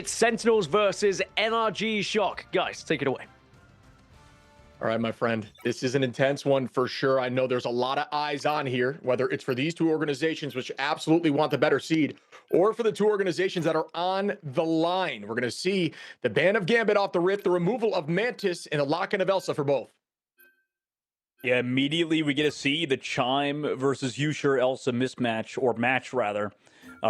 It's Sentinels versus NRG Shock. Guys, take it away. All right, my friend, this is an intense one for sure. I know there's a lot of eyes on here, whether it's for these two organizations, which absolutely want the better seed, or for the two organizations that are on the line. We're going to see the ban of Gambit off the rip, the removal of Mantis, and the lock-in of Elsa for both. Yeah, immediately we get to see the Chime versus Usher Elsa mismatch, or match rather,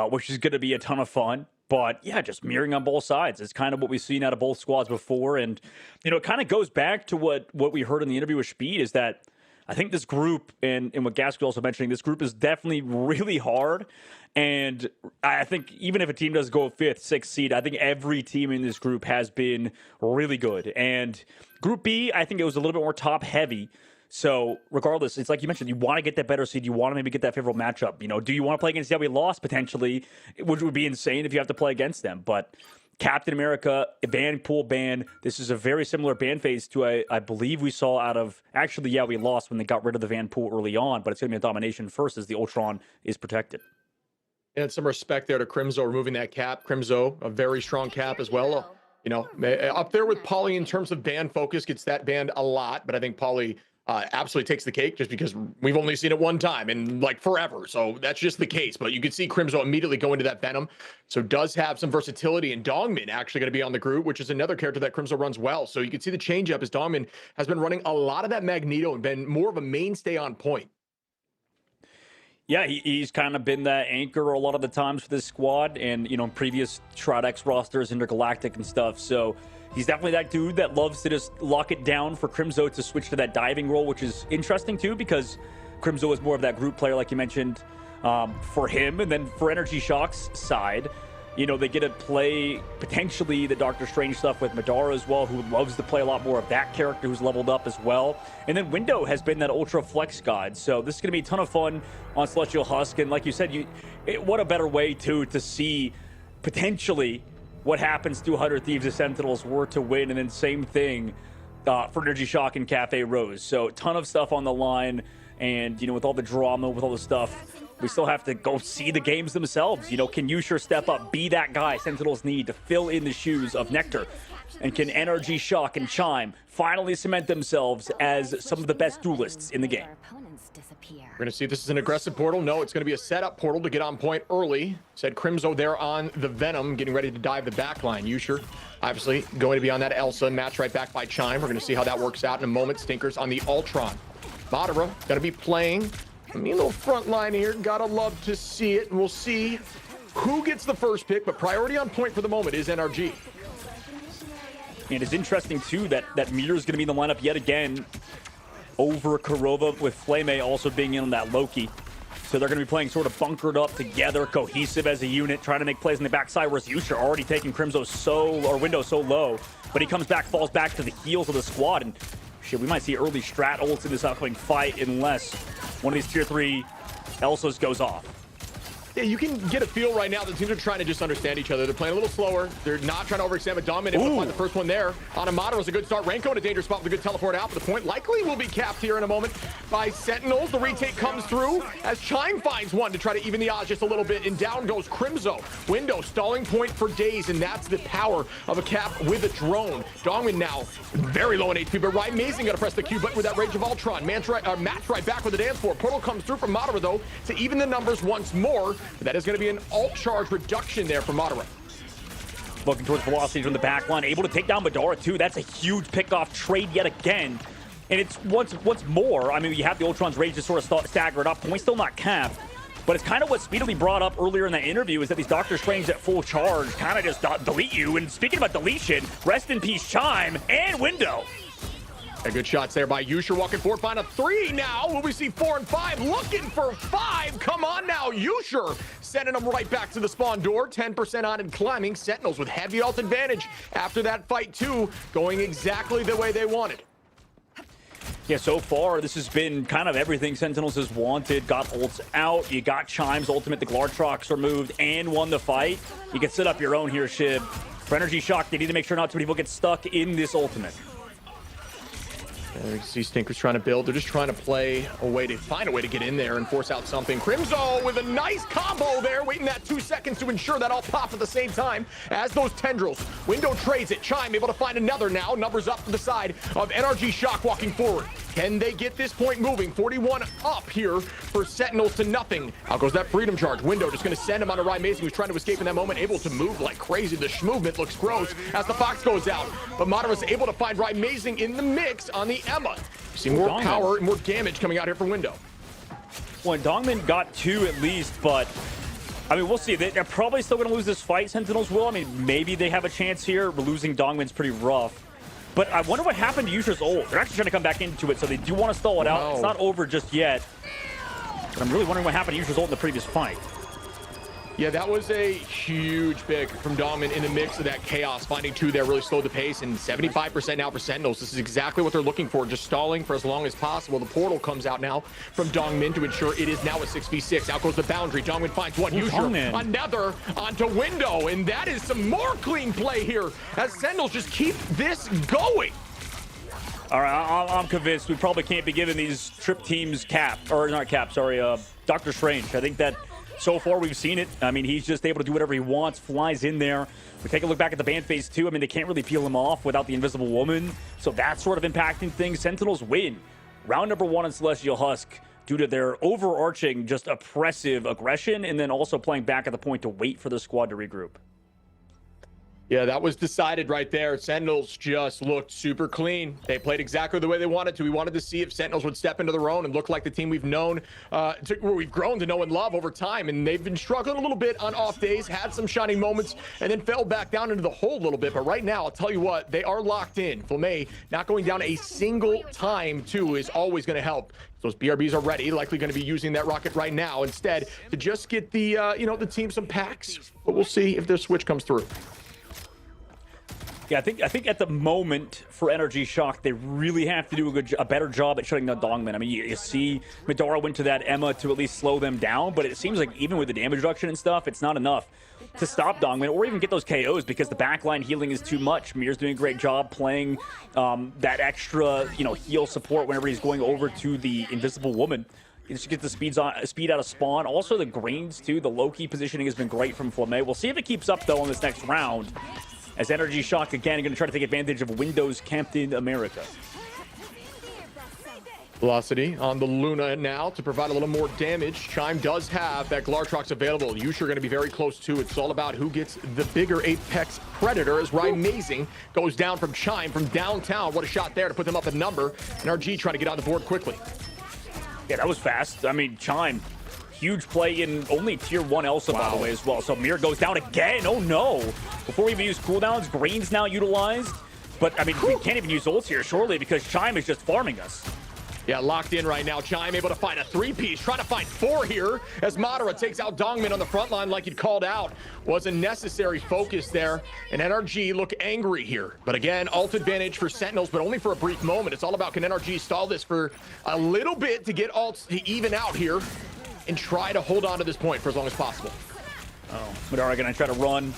which is going to be a ton of fun. But yeah, just mirroring on both sides. It's kind of what we've seen out of both squads before. And, you know, it kind of goes back to what we heard in the interview with Speed is that I think this group, and what Gasky also mentioning, this group is definitely really hard. And I think even if a team does go 5th, 6th seed, I think every team in this group has been really good. And Group B, I think it was a little bit more top heavy. So regardless, it's like you mentioned, you want to get that better seed. You want to maybe get that favorable matchup. You know, do you want to play against, yeah, we lost potentially, which would be insane if you have to play against them. But Captain America, ban, pool ban, this is a very similar ban phase to, I believe we saw out of, actually, yeah, we lost when they got rid of the Van Pool early on, but it's going to be a domination first as the Ultron is protected. And some respect there to Crimzo removing that cap. Crimzo, a very strong cap as well. You know, up there with Polly in terms of ban focus, gets that banned a lot, but I think Polly absolutely takes the cake just because we've only seen it one time in like forever. So that's just the case. But you can see Crimzo immediately go into that Venom. So does have some versatility, and Dongmin actually going to be on the group, which is another character that Crimzo runs well. So you can see the change up as Dongmin has been running a lot of that Magneto and been more of a mainstay on point. Yeah, he's kind of been that anchor a lot of the times for this squad and, you know, previous Tridex rosters, Intergalactic and stuff. So he's definitely that dude that loves to just lock it down for Crimzo to switch to that diving role, which is interesting too, because Crimzo is more of that group player, like you mentioned, for him. And then for NRG Shock's side, you know, they get to play potentially the Doctor Strange stuff with Madara as well, who loves to play a lot more of that character, who's leveled up as well. And then Window has been that Ultra Flex God. So this is going to be a ton of fun on Celestial Husk. And like you said, what a better way to see potentially what happens to 100 Thieves if Sentinels were to win. And then same thing for NRG Shock and Cafe Rose. So a ton of stuff on the line. And, you know, with all the drama, with all the stuff, we still have to go see the games themselves. You know, can Usher step up, be that guy Sentinels need to fill in the shoes of Nectar? And can NRG Shock and Chime finally cement themselves as some of the best duelists in the game? We're going to see if this is an aggressive portal. No, it's going to be a setup portal to get on point early. Said Crimzo there on the Venom, getting ready to dive the back line. Usher, obviously, going to be on that Elsa, match right back by Chime. We're going to see how that works out in a moment. Stinkers on the Ultron. Madara, going to be playing a little front line here. Gotta love to see it. And we'll see who gets the first pick, but priority on point for the moment is NRG. And it's interesting, too, that Meteor is going to be in the lineup yet again over Kurova, with Flame also being in on that Loki. So they're going to be playing sort of bunkered up together, cohesive as a unit, trying to make plays on the backside, whereas Usher already taking Crimzo Window so low. But he comes back, falls back to the heels of the squad, and shit, we might see early strat ults in this upcoming fight unless one of these tier 3 Elsas goes off. Yeah, you can get a feel right now that teams are trying to just understand each other. They're playing a little slower. They're not trying to overextend, but dominant able to find the first one there. On Amato was a good start. Renko in a dangerous spot with a good teleport out, but the point likely will be capped here in a moment by Sentinels. The retake comes through as Chime finds one to try to even the odds just a little bit, and down goes Crimzo. Window stalling point for days, and that's the power of a cap with a drone. Dongmin now very low in HP, but Ryan Mazing got to press the Q button with that Rage of Ultron. Match right back with the dance floor. Portal comes through from Madara, though, to even the numbers once more. But that is going to be an alt charge reduction there for Madara. Looking towards velocity from the back line, able to take down Madara too. That's a huge pickoff trade yet again. And it's once more, I mean, you have the Ultron's Rage to sort of stagger it up. Point still not capped. But it's kind of what Speedily brought up earlier in that interview, is that these Doctor Strange at full charge kind of just delete you. And speaking about deletion, rest in peace Chime and Window. Good shots there by Usher, walking forward, find a 3 now. Will we see 4 and 5? Looking for 5. Come on now, Usher sending them right back to the spawn door. 10% on and climbing. Sentinels with heavy ult advantage after that fight too, going exactly the way they wanted. Yeah, so far, this has been kind of everything Sentinels has wanted. Got ults out, you got Chime's ultimate, the Glartrox removed, and won the fight. You can set up your own here, Shib. For NRG Shock, they need to make sure not too many people get stuck in this ultimate. And you see Stinker's trying to build. They're just trying to find a way to get in there and force out something. Crimzo with a nice combo there, waiting that 2 seconds to ensure that all pops at the same time as those tendrils. Window trades it. Chime able to find another now. Numbers up to the side of NRG Shock walking forward. Can they get this point moving? 41 up here for Sentinels to nothing. Out goes that freedom charge. Window just going to send him on a Ryan Mason, who's trying to escape in that moment. Able to move like crazy. The movement looks gross as the Fox goes out. But Madara's able to find Ryan Mason in the mix on the Emma. You see more power and more damage coming out here from Window. Well, Dongman got 2 at least, but I mean, we'll see. They're probably still going to lose this fight, Sentinels will. I mean, maybe they have a chance here. But losing Dongman's pretty rough. But I wonder what happened to Yusha's ult. They're actually trying to come back into it, so they do want to stall it out. No. It's not over just yet. But I'm really wondering what happened to Yusha's ult in the previous fight. Yeah, that was a huge pick from Dongman in the mix of that chaos. Finding 2 there really slowed the pace, and 75% now for Sentinels. This is exactly what they're looking for, just stalling for as long as possible. The portal comes out now from Dongmin to ensure it is now a 6v6. Out goes the boundary. Dongmin finds one. Yusha, another onto Window, and that is some more clean play here as Sentinels just keep this going. All right, I'm convinced we probably can't be giving these trip teams Doctor Strange. I think that so far we've seen it. I mean, he's just able to do whatever he wants, flies in there. We take a look back at the ban phase too. I mean, they can't really peel him off without the Invisible Woman. So that's sort of impacting things. Sentinels win round number 1 in Celestial Husk due to their overarching, just oppressive aggression, and then also playing back at the point to wait for the squad to regroup. Yeah, that was decided right there. Sentinels just looked super clean. They played exactly the way they wanted to. We wanted to see if Sentinels would step into their own and look like the team we've known, we've grown to know and love over time. And they've been struggling a little bit on off days, had some shining moments, and then fell back down into the hole a little bit. But right now, I'll tell you what, they are locked in. Flamme not going down a single time, too, is always going to help. Those BRBs are ready, likely going to be using that rocket right now instead to just get the, the team some packs. But we'll see if their switch comes through. Yeah, I think at the moment for NRG Shock, they really have to do a better job at shutting down Dongman. I mean, you see Madara went to that Emma to at least slow them down, but it seems like even with the damage reduction and stuff, it's not enough to stop Dongman or even get those KOs because the backline healing is too much. Mir's doing a great job playing that extra, heal support whenever he's going over to the Invisible Woman. You just get the speed out of spawn. Also, the greens, too. The low-key positioning has been great from Flamme. We'll see if it keeps up, though, in this next round. As NRG Shock, again, are going to try to take advantage of Windows Captain America. Velocity on the Luna now to provide a little more damage. Chime does have that Glartrox available. Yusha are going to be very close, too. It's all about who gets the bigger Apex Predator as Ryan Mazing goes down from Chime from downtown. What a shot there to put them up a number. NRG trying to get on the board quickly. Yeah, that was fast. I mean, Chime, huge play in only tier 1 Elsa, by the way, as well. So Mir goes down again. Oh, no. Before we even use cooldowns, Green's now utilized. But, I mean, we can't even use ults here, surely, because Chime is just farming us. Yeah, locked in right now. Chime able to find a 3-piece, trying to find 4 here as Madara takes out Dongmin on the front line like he'd called out. Was a necessary focus there, and NRG look angry here. But again, ult advantage for Sentinels, but only for a brief moment. It's all about, can NRG stall this for a little bit to get ults to even out here and try to hold on to this point for as long as possible. Oh, Madara gonna try to run.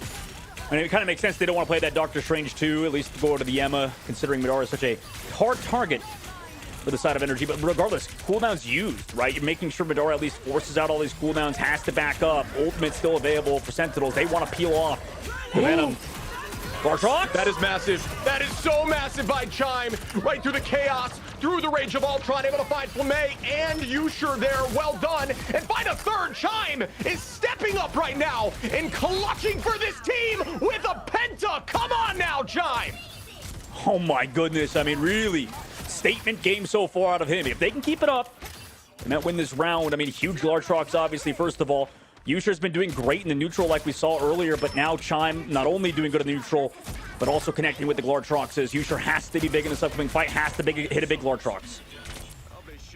I mean, it kind of makes sense they don't want to play that Doctor Strange 2, at least go to the Emma, considering Madara is such a hard target for the side of NRG. But regardless, cooldowns used, right? You're making sure Madara at least forces out all these cooldowns, has to back up. Ultimate's still available for Sentinels. They want to peel off the Venom. Glartrox? That is massive. That is so massive by Chime. Right through the chaos, through the Rage of Ultron, able to find Flamme and Yusha there. Well done. And find a third. Chime is stepping up right now and clutching for this team with a penta. Come on now, Chime. Oh my goodness. I mean, really, statement game so far out of him. If they can keep it up, they might win this round. I mean, huge Glartrox, obviously, first of all. Yusha's been doing great in the neutral like we saw earlier, but now Chime not only doing good in the neutral, but also connecting with the Glartrox. Yusha has to be big in this upcoming fight, has to hit a big Glartrox.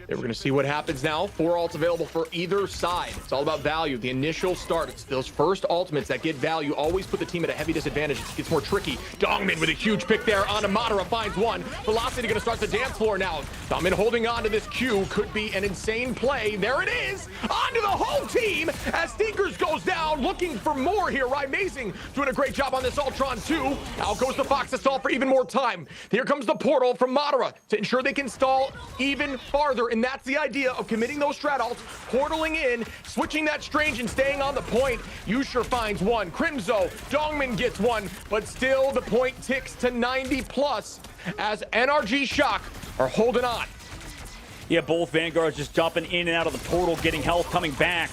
We're going to see what happens now. 4 ults available for either side. It's all about value. The initial start, it's those first ultimates that get value always put the team at a heavy disadvantage. It gets more tricky. Dongmin with a huge pick there on Amadara finds one. Velocity going to start the dance floor now. Dongmin holding on to this Q. Could be an insane play. There it is. Onto the whole team as Stinkers goes down. Looking for more here. Amazing. Doing a great job on this Ultron too. Out goes the Fox to stall for even more time. Here comes the portal from Madara to ensure they can stall even farther. And that's the idea of committing those strat ults, portaling in, switching that Strange and staying on the point. Yusher finds one. Crimzo, Dongmin gets one, but still the point ticks to 90 plus as NRG Shock are holding on. Yeah, both Vanguards just jumping in and out of the portal, getting health, coming back.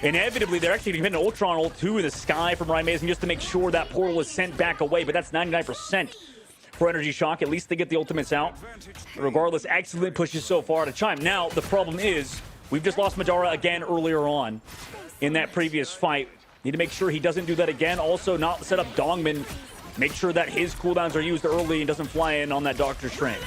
Inevitably, they're actually going to hit an Ultron ult 2 in the sky from Amazing just to make sure that portal is sent back away, but that's 99%. For NRG Shock, at least they get the ultimates out. Regardless, excellent pushes so far to Chime. Now, the problem is, we've just lost Madara again earlier on in that previous fight. Need to make sure he doesn't do that again. Also, not set up Dongmin. Make sure that his cooldowns are used early and doesn't fly in on that Doctor Strange.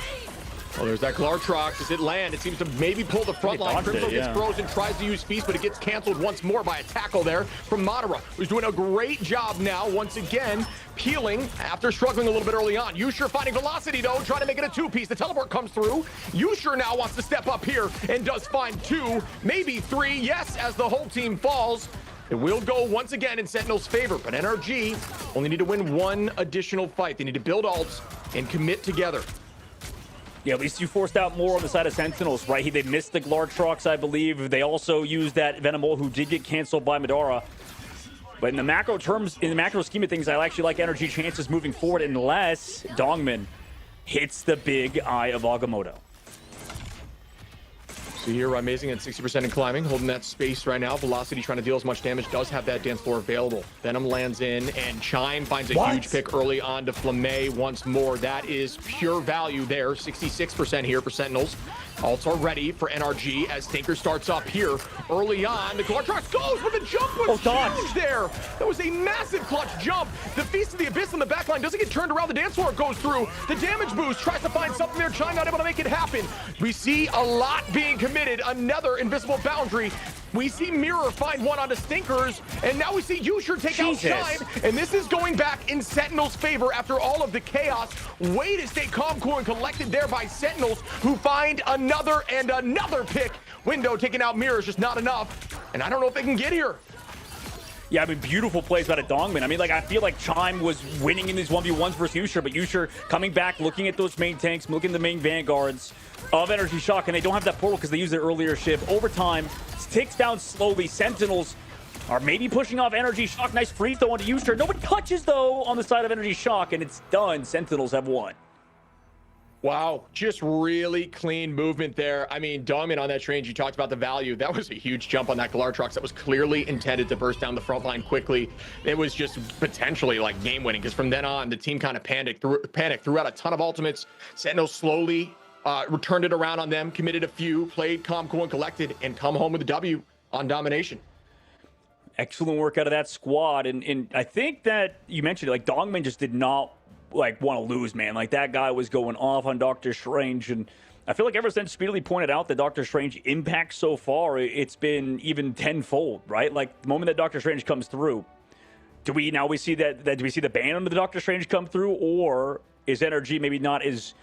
Oh, there's that Glartrox. Does it land? It seems to maybe pull the front line. Crimzo gets frozen, tries to use Feast, but it gets canceled once more by a tackle there from Madara, who's doing a great job now, once again, peeling after struggling a little bit early on. Yusher finding Velocity, though, trying to make it a 2-piece. The teleport comes through. Yusher now wants to step up here and does find 2, maybe 3. Yes, as the whole team falls. It will go once again in Sentinel's favor, but NRG only need to win 1 additional fight. They need to build ults and commit together. Yeah, at least you forced out more on the side of Sentinels, right? They missed the Glartrox, I believe. They also used that Venomol, who did get canceled by Madara. But in the macro terms, in the macro scheme of things, I actually like NRG chances moving forward unless Dongmin hits the big eye of Agamotto. So here, Amazing at 60% in climbing, holding that space right now. Velocity trying to deal as much damage, does have that dance floor available. Venom lands in, and Chime finds a huge pick early on to Flamme once more. That is pure value there. 66% here for Sentinels. Ults are ready for NRG as Stinker starts up here early on. The Glartrox goes, but the jump was huge there. That was a massive clutch jump. The Feast of the Abyss on the backline doesn't get turned around. The dance floor goes through. The damage boost tries to find something there. Chime not able to make it happen. We see a lot being committed. Another invisible boundary. We see Mirror find one onto Stinkers, and now we see Yusher take out Chime, and this is going back in Sentinel's favor after all of the chaos. Way to stay calm, cool, and collected there by Sentinels, who find another and another pick. Window taking out Mirror is just not enough, and I don't know if they can get here. Yeah, I mean, beautiful plays out of Dongmin. I mean, like, I feel like Chime was winning in these 1v1s versus Yusher, but Yusher coming back, looking at those main tanks, looking at the main Vanguards of NRG Shock, and they don't have that portal because they used it earlier shift. Over time, ticks down slowly. Sentinels are maybe pushing off NRG Shock. Nice free throw onto Yusher. No one touches, though, on the side of NRG Shock, and it's done. Sentinels have won. Wow, just really clean movement there. I mean, Dongmin on that range, you talked about the value. That was a huge jump on that Glartrox that was clearly intended to burst down the front line quickly. It was just potentially like game winning because from then on, the team kind of panicked, threw out a ton of ultimates. Sentinel slowly returned it around on them, committed a few, played calm, cool, and collected, and come home with a W on domination. Excellent work out of that squad. And I think that you mentioned it, like Dongmin just did not want to lose, man. Like that guy was going off on Doctor Strange, and I feel like ever since Speedily pointed out that Doctor Strange impact so far, it's been even tenfold, right? Like the moment that Doctor Strange comes through, do we see the ban on the Doctor Strange come through, or is NRG maybe not as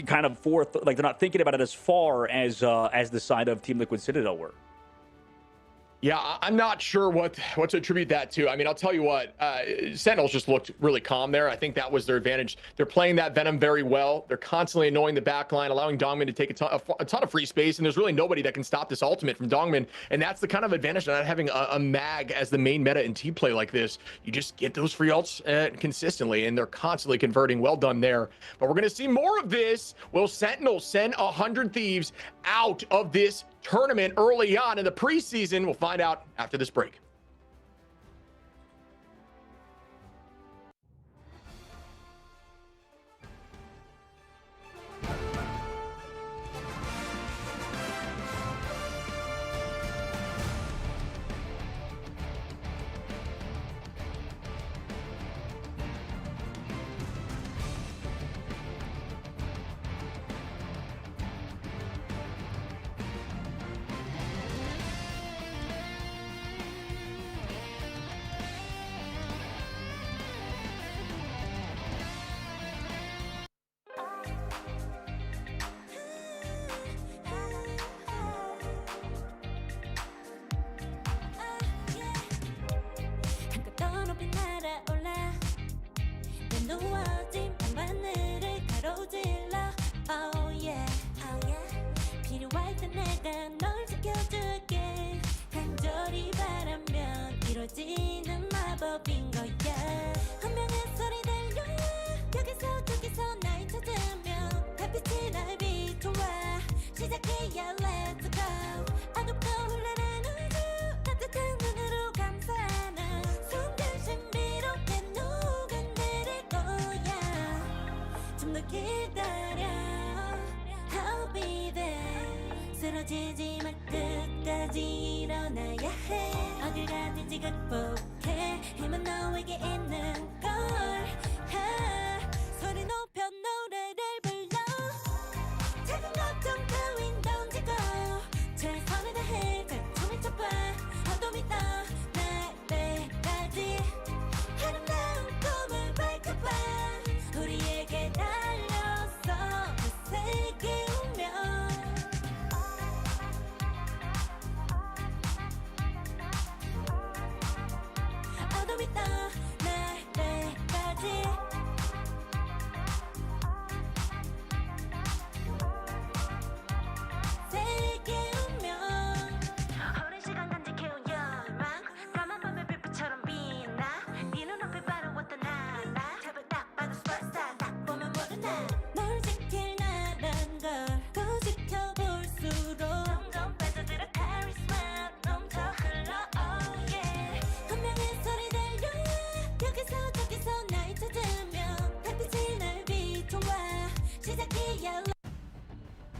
kind of forth, like they're not thinking about it as far as the side of Team Liquid Citadel were? Yeah, I'm not sure what to attribute that to. I mean, I'll tell you what, Sentinels just looked really calm there. I think that was their advantage. They're playing that Venom very well. They're constantly annoying the backline, allowing Dongmin to take a ton of free space, and there's really nobody that can stop this ultimate from Dongmin, and that's the kind of advantage of not having a mag as the main meta in team play like this. You just get those free ults consistently, and they're constantly converting. Well done there. But we're going to see more of this. Will Sentinels send 100 Thieves out of this tournament early on in the preseason? We'll find out after this break. 누워진 밤하늘을 가로질러 Oh yeah, oh yeah. 필요할 때 내가 널 지켜줄게 간절히 바라면 이루어지는 마법인 거야 운명의 소리 들려 여기서 저기서 날 찾으면 달빛이 날 비춰와 시작해야 let's go 어둡고 흘러는 우주 따뜻한 눈으로 감싸는 순간 신비롭게 녹아내릴 거야 좀 더 기다려 I'll be there 쓰러지지 말 끝까지 일어나야 해 어딜 가든지 극복해 힘은 너에게 있는 걸 소리 높여 노래를 불러 작은 걱정 따윈 던지고 최선을 다해 가슴을 쳐봐 어둠이 떠날 때까지 아름다운 꿈을 밝혀봐 우리에게 달려서 그 세계 오면 어둠이 떠날 때까지 세계 오면 오랜 시간 간직해온 열망 까만 밤의 빛처럼 빛나 네 눈앞에 바로 어떤 나라 잡을 딱 봐도 superstar 딱 보면 모르나 널 지킬 나란 걸 더 지켜볼수록 점점 빠져들어 카리스마 넘쳐 흘러 oh yeah 운명의 소리 들려 여기서 저기서 날 찾으면 달빛이 날 비춰와 시작이야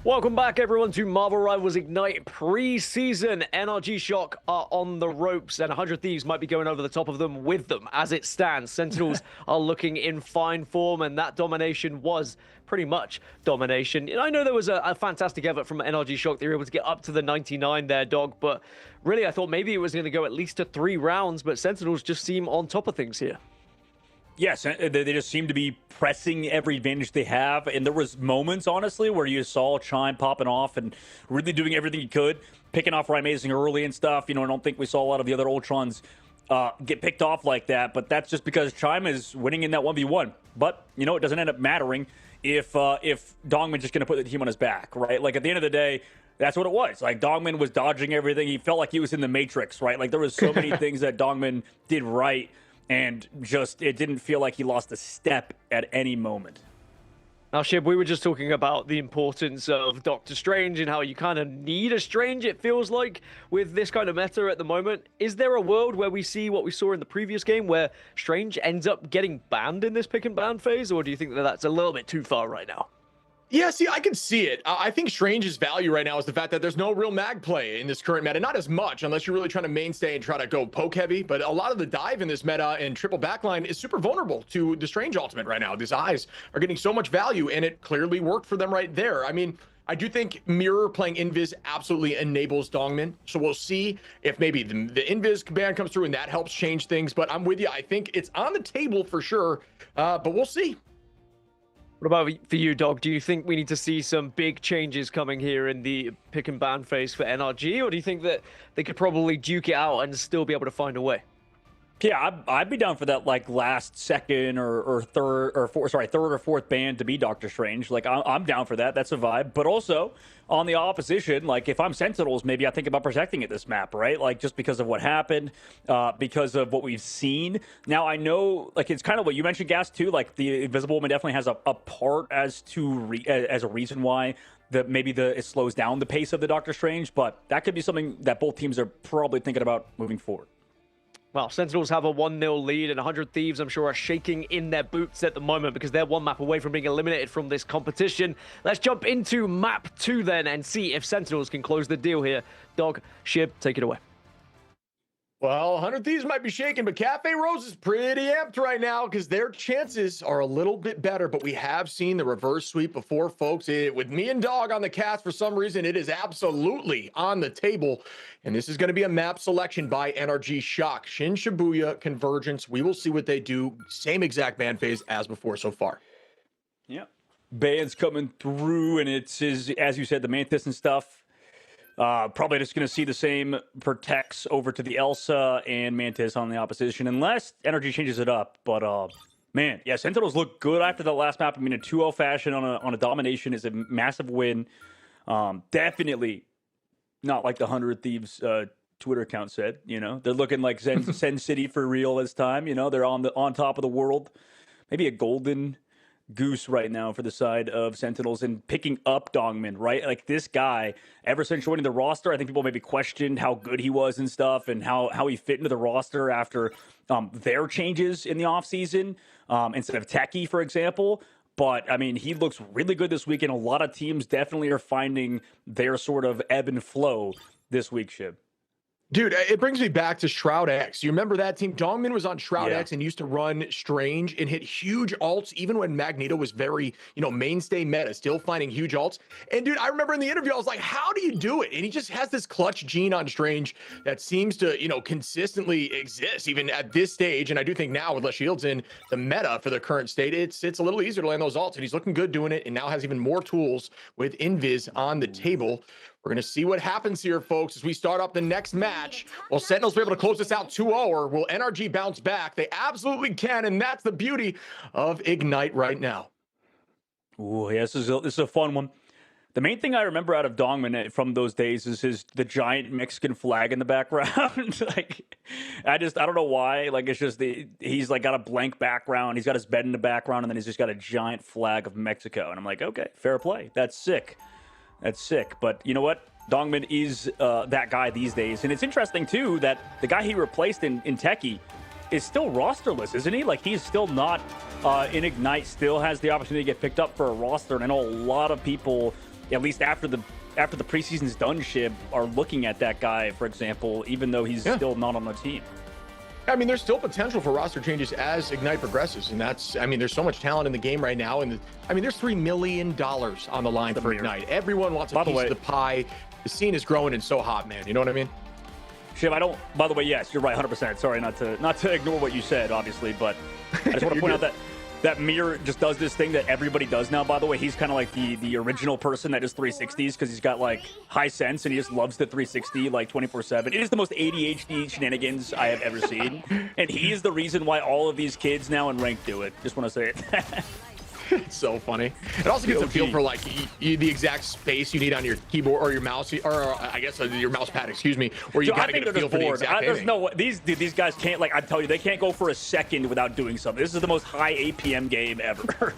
Welcome back, everyone, to Marvel Rivals Ignite Preseason. NRG Shock are on the ropes, and 100 Thieves might be going over the top of them with them as it stands. Sentinels are looking in fine form, and that domination was pretty much domination. I know there was a fantastic effort from NRG Shock. They were able to get up to the 99 there, Dog, but really I thought maybe it was going to go at least to 3 rounds, but Sentinels just seem on top of things here. Yes, they just seem to be pressing every advantage they have. And there was moments, honestly, where you saw Chime popping off and really doing everything he could, picking off Ryan Amazing early and stuff. You know, I don't think we saw a lot of the other Ultrons get picked off like that. But that's just because Chime is winning in that 1v1. But, you know, it doesn't end up mattering if Dongman's just going to put the team on his back, right? Like, at the end of the day, that's what it was. Like, Dongman was dodging everything. He felt like he was in the Matrix, right? Like, there was so many things that Dongman did right. And just, it didn't feel like he lost a step at any moment. Now, Shib, we were just talking about the importance of Doctor Strange and how you kind of need a Strange, it feels like, with this kind of meta at the moment. Is there a world where we see what we saw in the previous game where Strange ends up getting banned in this pick and ban phase? Or do you think that that's a little bit too far right now? Yeah, see, I can see it. I think Strange's value right now is the fact that there's no real mag play in this current meta. Not as much, unless you're really trying to mainstay and try to go poke heavy. But a lot of the dive in this meta and triple backline is super vulnerable to the Strange ultimate right now. These eyes are getting so much value, and it clearly worked for them right there. I mean, I do think Mirror playing Invis absolutely enables Dongman. So we'll see if maybe the Invis ban comes through and that helps change things. But I'm with you. I think it's on the table for sure, but we'll see. What about for you, Dog? Do you think we need to see some big changes coming here in the pick and ban phase for NRG, or do you think that they could probably duke it out and still be able to find a way? Yeah, I'd be down for that, like, last second or third or fourth ban to be Doctor Strange. Like, I'm down for that. That's a vibe. But also, on the opposition, like, if I'm Sentinels, maybe I think about protecting at this map, right? Like, just because of what happened, because of what we've seen. Now, I know, like, it's kind of what you mentioned, Gas, too. Like, the Invisible Woman definitely has a part as a reason why maybe it slows down the pace of the Doctor Strange. But that could be something that both teams are probably thinking about moving forward. Well, Sentinels have a 1-0 lead, and 100 Thieves, I'm sure, are shaking in their boots at the moment because they're one map away from being eliminated from this competition. Let's jump into map 2 then and see if Sentinels can close the deal here. Dog, Shib, take it away. Well, 100 Thieves might be shaking, but Cafe Rose is pretty amped right now because their chances are a little bit better, but we have seen the reverse sweep before, folks. With me and Dog on the cast, for some reason, it is absolutely on the table, and this is going to be a map selection by NRG Shock. Shin Shibuya Convergence. We will see what they do. Same exact ban phase as before so far. Yeah. Bands coming through, and it's, as you said, the Mantis and stuff. Probably just going to see the same protects over to the Elsa and Mantis on the opposition, unless Energy changes it up. But Man, yeah, Sentinels look good after the last map. I mean, a 2-0 fashion on a domination is a massive win. Definitely not like the 100 Thieves Twitter account said. You know, they're looking like Sen City for real this time. You know, they're on top of the world. Maybe a golden goose right now for the side of Sentinels and picking up Dongmin, right? Like this guy, ever since joining the roster, I think people maybe questioned how good he was and stuff and how he fit into the roster after their changes in the offseason instead of Techie, for example. But, I mean, he looks really good this week, and a lot of teams definitely are finding their sort of ebb and flow this week, Shib. Dude, it brings me back to Shroud X. You remember that team? Dongmin was on Shroud X and used to run Strange and hit huge ults, even when Magneto was very, mainstay meta, still finding huge ults. And dude, I remember in the interview, I was like, how do you do it? And he just has this clutch gene on Strange that seems to, consistently exist, even at this stage. And I do think now with less shields in the meta for the current state, it's a little easier to land those ults. And he's looking good doing it, and now has even more tools with Invis on the table. We're going to see what happens here, folks, as we start up the next match. Will Sentinels be able to close this out 2-0, or will NRG bounce back? They absolutely can, and that's the beauty of Ignite right now. Ooh, yeah, this is a fun one. The main thing I remember out of Dongmin from those days is the giant Mexican flag in the background. I don't know why. Like, it's just he's like got a blank background. He's got his bed in the background, and then he's just got a giant flag of Mexico. And I'm like, okay, fair play. That's sick. That's sick. But you know what? Dongmin is that guy these days. And it's interesting, too, that the guy he replaced in Techie is still rosterless, isn't he? Like, he's still not in Ignite, still has the opportunity to get picked up for a roster. And I know a lot of people, at least after the preseason's done, Shib, are looking at that guy, for example, even though he's still not on the team. I mean, there's still potential for roster changes as Ignite progresses, and there's so much talent in the game right now, and there's $3 million on the line for Ignite. Everyone wants a piece of the pie. The scene is growing and so hot, man. You know what I mean? Shib, by the way, yes, you're right, 100%. Sorry, not to ignore what you said, obviously, but I just want to point out that Mir just does this thing that everybody does now, by the way. He's kind of like the original person that does 360s because he's got, like, high sense and he just loves the 360, like, 24/7. It is the most ADHD shenanigans I have ever seen. And he is the reason why all of these kids now in ranked do it. Just want to say it. It's so funny. It also gives a feel for like the exact space you need on your keyboard or your mouse, or I guess your mouse pad, excuse me, where you got to get a feel for the exact aiming. These guys can't, like, I tell you, they can't go for a second without doing something. This is the most high APM game ever.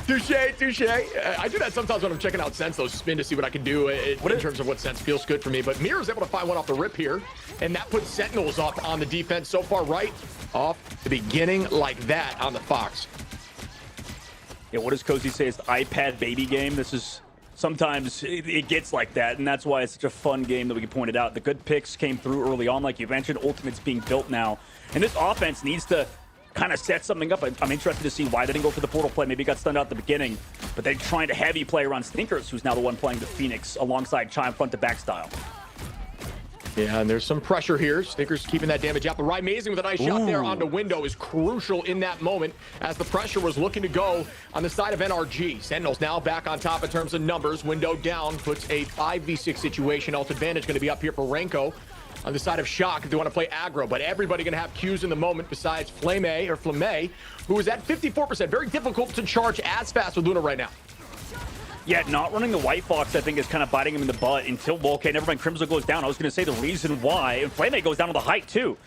Touche. I do that sometimes when I'm checking out Sense, though, spin to see what I can do in terms of what Sense feels good for me. But Mir is able to find one off the rip here, and that puts Sentinels up on the defense so far, right off the beginning like that on the Fox. Yeah, what does Cozy say? It's the iPad baby game. This is sometimes it gets like that, and that's why it's such a fun game that we pointed out. The good picks came through early on, like you mentioned. Ultimate's being built now, and this offense needs to kind of set something up. I'm interested to see why they didn't go for the portal play. Maybe it got stunned out at the beginning, but they're trying to heavy play around Stinkers, who's now the one playing the Phoenix alongside Chime front to back style. Yeah, and there's some pressure here. Stinkers keeping that damage out. But Amazing with a nice shot there onto Window is crucial in that moment as the pressure was looking to go on the side of NRG. Sentinels now back on top in terms of numbers. Window down puts a 5v6 situation. Ult advantage going to be up here for Renko on the side of Shock if they want to play aggro. But everybody going to have Qs in the moment besides Flame, who is at 54%. Very difficult to charge as fast with Luna right now. Yeah, not running the White Fox, I think, is kind of biting him in the butt until, well, okay, never mind, Crimson goes down. I was going to say the reason why, and Flame goes down to the height, too.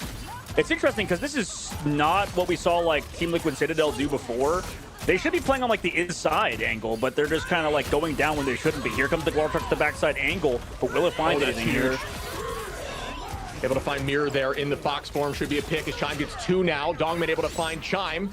It's interesting, because this is not what we saw, like, Team Liquid Citadel do before. They should be playing on, like, the inside angle, but they're just kind of, like, going down when they shouldn't be. Here comes the Glory Truck to the backside angle, but will it find anything here? Able to find Mirror there in the Fox form. Should be a pick as Chime gets 2 now. Dongman able to find Chime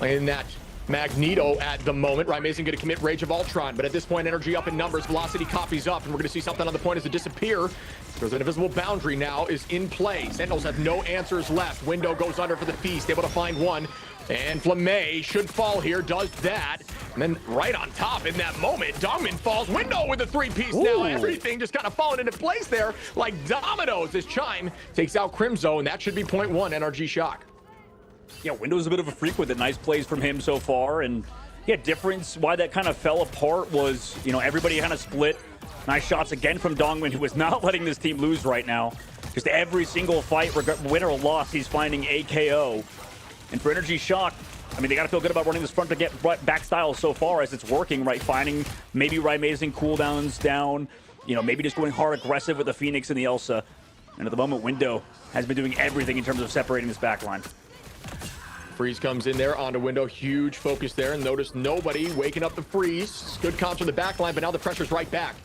in that Magneto at the moment. Amazing going to commit Rage of Ultron, but at this point, energy up in numbers. Velocity copies up, and we're going to see something on the point as it disappear. There's an invisible boundary now is in play. Sentinels have no answers left. Window goes under for the feast, able to find one. And Flame should fall here, does that. And then right on top in that moment, Dongman falls. Window with a 3-piece now. Everything just kind of falling into place there like dominoes as Chime takes out Crimzo, and that should be point 1 NRG Shock. Yeah, Window's a bit of a freak with it. Nice plays from him so far. And yeah, difference why that kind of fell apart was, you know, everybody kind of split. Nice shots again from Dongman, who is not letting this team lose right now. Just every single fight, win or loss, he's finding AKO. And for NRG Shock, I mean, they got to feel good about running this front to get back style so far as it's working, right? Finding maybe Amazing cooldowns down, you know, maybe just going hard aggressive with the Phoenix and the Elsa. And at the moment, Window has been doing everything in terms of separating this back line. Freeze comes in there onto Window. Huge focus there. And notice nobody waking up the Freeze. Good comms from the back line, but now the pressure's right back.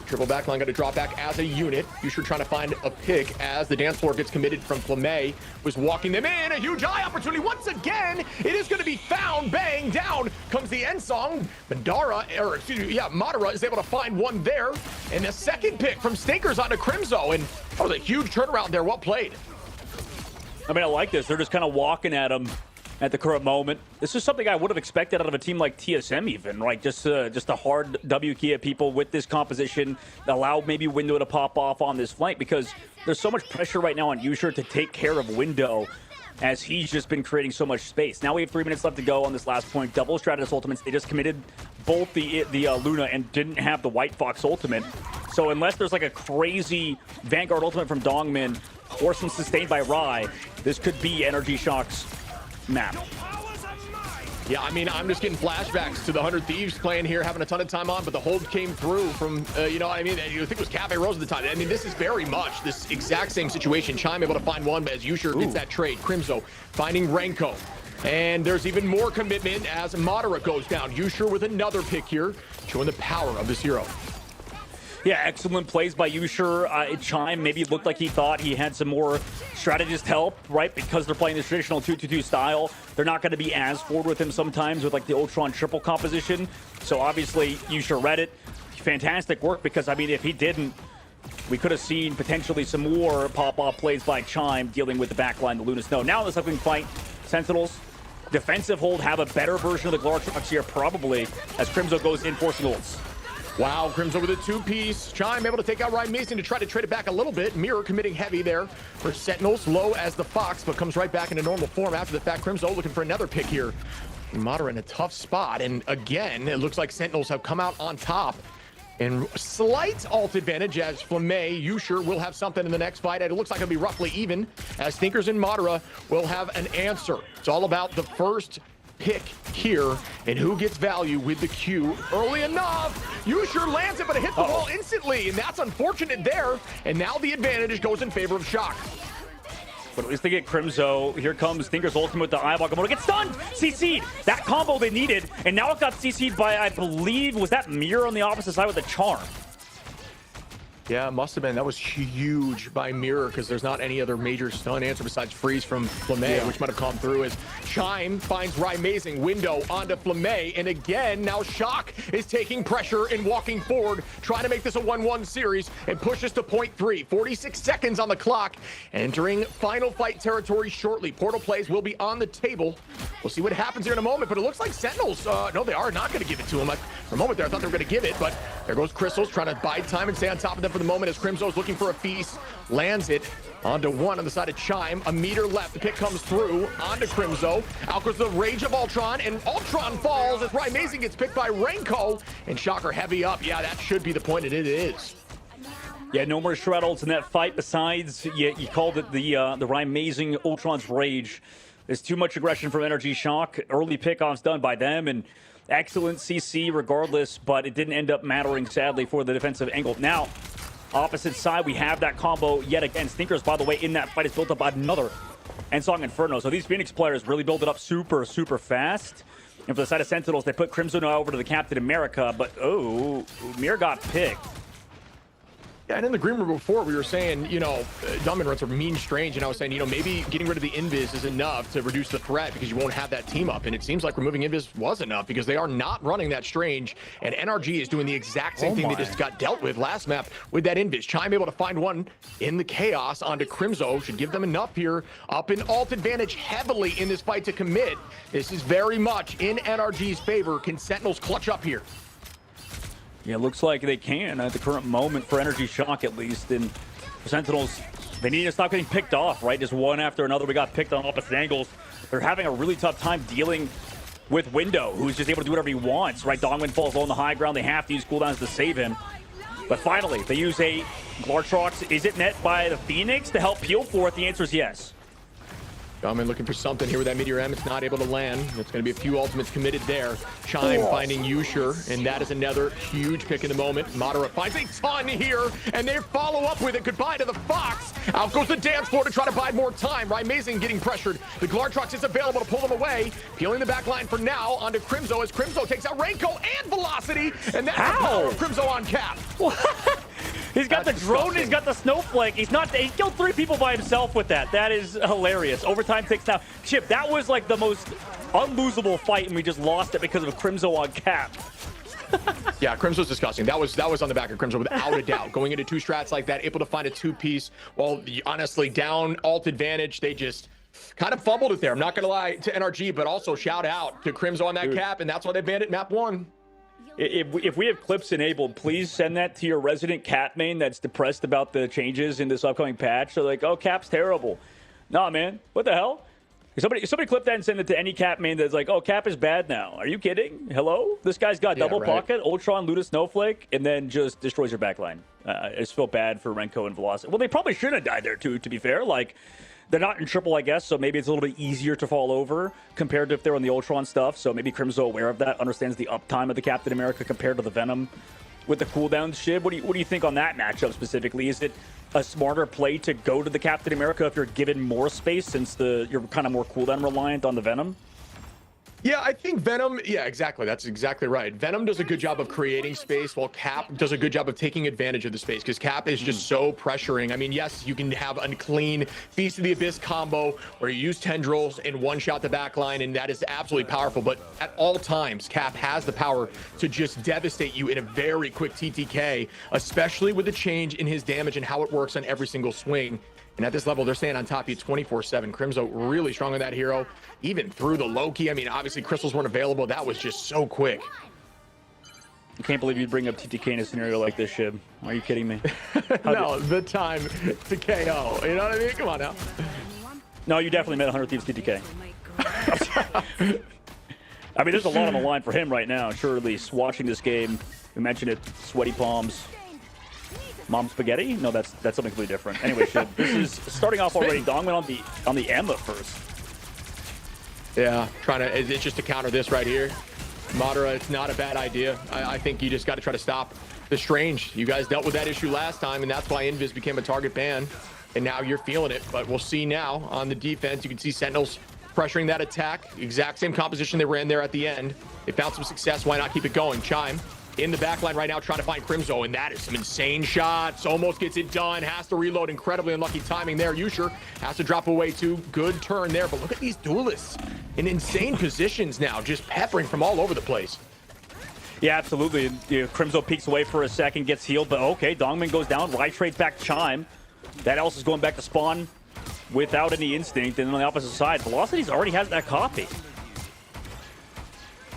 Triple back line got to drop back as a unit. Yusher trying to find a pick as the dance floor gets committed from Flamme. Was walking them in. A huge eye opportunity. Once again, it is going to be found. Bang, down comes the end song. Madara is able to find one there. And a second pick from Stinkers onto Crimzo. And that was a huge turnaround there. Well played. I mean, I like this. They're just kind of walking at him at the current moment. This is something I would have expected out of a team like TSM even, right? Just a hard W key at people with this composition, allow maybe Window to pop off on this flank, because there's so much pressure right now on Yusher to take care of Window as he's just been creating so much space. Now we have 3 minutes left to go on this last point. Double Stratus ultimates. They just committed both the Luna and didn't have the White Fox ultimate. So unless there's like a crazy Vanguard ultimate from Dongmin or some sustained by Rai, this could be NRG Shock's map. Yeah, I mean, I'm just getting flashbacks to the 100 Thieves playing here, having a ton of time on, but the hold came through from, you know what I mean? I think it was Cafe Rose at the time. I mean, this is very much this exact same situation. Chime able to find one, but as Yusher gets that trade. Crimzo finding Renko. And there's even more commitment as Madara goes down. Yusher with another pick here, showing the power of this hero. Yeah, excellent plays by Yusher. Chime maybe looked like he thought he had some more strategist help, right? Because they're playing this traditional 2-2-2 style. They're not going to be as forward with him sometimes with like the Ultron triple composition. So obviously, Yusher read it. Fantastic work, because I mean, if he didn't, we could have seen potentially some more pop-off plays by Chime dealing with the backline, the Luna Snow. Now in this upcoming fight, Sentinels, defensive hold, have a better version of the Glartrox here probably, as Crimzo goes in forcing ults. Wow, Crimzo with a two-piece. Chime able to take out Ryan Mason to try to trade it back a little bit. Mirror committing heavy there for Sentinels. Low as the Fox, but comes right back into normal form after the fact. Crimzo looking for another pick here. Madara in a tough spot. And again, it looks like Sentinels have come out on top. And slight ult advantage as Flamme, Yusher will have something in the next fight. And it looks like it'll be roughly even as Stinkers and Madara will have an answer. It's all about the first pick here and who gets value with the Q early enough. Yusher lands it, but it hits the wall instantly, and that's unfortunate there. And now the advantage goes in favor of Shock. But at least they get Crimzo. Here comes Stinker's ultimate with the eyeball. Komodo gets stunned! CC'd! That combo they needed, and now it got CC'd by, I believe, was that Mirror on the opposite side with the Charm? Yeah, it must have been. That was huge by Mirror, because there's not any other major stun answer besides Freeze from Flamme, which might have come through as Chime finds Rising Window onto Flamme. And again, now Shock is taking pressure and walking forward, trying to make this a 1-1 series and push us to point 3. 46 seconds on the clock, entering final fight territory shortly. Portal plays will be on the table. We'll see what happens here in a moment, but it looks like Sentinels, no, they are not going to give it to him. For a moment there, I thought they were going to give it, but there goes Crystals trying to bide time and stay on top of them for the moment as Crimzo's looking for a feast. Lands it onto one on the side of Chime. A meter left. The pick comes through onto Crimzo. Out goes the Rage of Ultron, and Ultron falls as Rising gets picked by Renko. And Shocker heavy up. Yeah, that should be the point, and it is. Yeah, no more Shred ults in that fight. Besides, you called it the Rising Ultron's Rage. There's too much aggression from NRG Shock. Early pickoffs done by them, and excellent CC regardless, but it didn't end up mattering, sadly, for the defensive angle. Now, opposite side, we have that combo yet again. Stinkers, by the way, in that fight has built up another Ensong Inferno. So these Phoenix players really build it up super, super fast. And for the side of Sentinels, they put Crimson over to the Captain America, but Mir got picked. Yeah, and in the green room before, we were saying, you know, Dominant runs are mean strange, and I was saying, you know, maybe getting rid of the Invis is enough to reduce the threat because you won't have that team up, and it seems like removing Invis was enough because they are not running that strange, and NRG is doing the exact same thing they just got dealt with last map with that Invis. Chime able to find one in the chaos onto Crimzo. Should give them enough here. Up in ult advantage heavily in this fight to commit. This is very much in NRG's favor. Can Sentinels clutch up here? Yeah, it looks like they can at the current moment for NRG Shock, at least. And for Sentinels, they need to stop getting picked off, right? Just one after another. We got picked on opposite angles. They're having a really tough time dealing with Window, who's just able to do whatever he wants, right? Dongwin falls low on the high ground. They have to use cooldowns to save him. But finally, they use a Glartrox. Is it net by the Phoenix to help peel for it? The answer is yes. Dongmin looking for something here with that Meteor M. It's not able to land. It's going to be a few ultimates committed there. Chime finding Yusher, and that is another huge pick in the moment. Madara finds a ton here, and they follow up with it. Goodbye to the Fox. Out goes the dance floor to try to buy more time. Rymazing getting pressured. The Glartrox is available to pull them away. Peeling the back line for now onto Crimzo as Crimzo takes out Renko and Velocity, and that's the power of Crimzo on cap. He's got That's the drone, disgusting. he's got the snowflake. He killed 3 people by himself with that. That is hilarious. Overtime takes now. Chip, that was like the most unlosable fight, and we just lost it because of Crimzo on cap. Yeah, Crimso's disgusting. That was on the back of Crimzo without a doubt. Going into 2 strats like that, able to find a 2-piece. Well, honestly, down alt advantage, they just kind of fumbled it there. I'm not going to lie to NRG, but also shout out to Crimzo on that cap, and that's why they banned it map 1. If we have clips enabled, please send that to your resident Cap main that's depressed about the changes in this upcoming patch. So like, oh, Cap's terrible. Nah, man, what the hell? Somebody clip that and send it to any Cap main that's like, oh, Cap is bad now. Are you kidding? Hello? This guy's got double pocket, Ultron, Luda, Snowflake, and then just destroys your backline. I just feel bad for Renko and Velocity. Well, they probably shouldn't have died there too, to be fair. Like, they're not in triple, I guess, so maybe it's a little bit easier to fall over compared to if they're on the Ultron stuff. So maybe Crimzo, aware of that, understands the uptime of the Captain America compared to the Venom with the cooldown shit. What do you think on that matchup specifically? Is it a smarter play to go to the Captain America if you're given more space since you're kind of more cooldown reliant on the Venom? Yeah, I think Venom, yeah, exactly. That's exactly right. Venom does a good job of creating space while Cap does a good job of taking advantage of the space because Cap is just so pressuring. I mean, yes, you can have a clean Feast of the Abyss combo where you use tendrils and one-shot the backline, and that is absolutely powerful. But at all times, Cap has the power to just devastate you in a very quick TTK, especially with the change in his damage and how it works on every single swing. And at this level, they're staying on top of you 24/7. Crimzo really strong on that hero, even through the Loki. I mean, obviously, crystals weren't available. That was just so quick. I can't believe you'd bring up TTK in a scenario like this, Shib. Are you kidding me? No, the time to KO. You know what I mean? Come on now. No, you definitely met 100 Thieves TTK. I mean, there's a lot on the line for him right now. Sure, at least watching this game, we mentioned it, sweaty palms. Mom spaghetti? No, that's something completely different. Anyway, Shib, this is starting off already. Dongman on the Emma first. Yeah, it's just to counter this right here. Madara, it's not a bad idea. I think you just got to try to stop the Strange. You guys dealt with that issue last time, and that's why Invis became a target ban. And now you're feeling it. But we'll see now on the defense. You can see Sentinels pressuring that attack. Exact same composition they ran there at the end. They found some success. Why not keep it going? Chime in the backline right now trying to find Crimzo, and that is some insane shots. Almost gets it done. Has to reload. Incredibly unlucky timing there. Yusher has to drop away too. Good turn there, but look at these duelists in insane positions now, just peppering from all over the place. Yeah, absolutely. You know, Crimzo peeks away for a second, gets healed, but okay, Dongman goes down. Right trades back Chime. That else is going back to spawn without any instinct, and then on the opposite side, Velocity's already has that copy.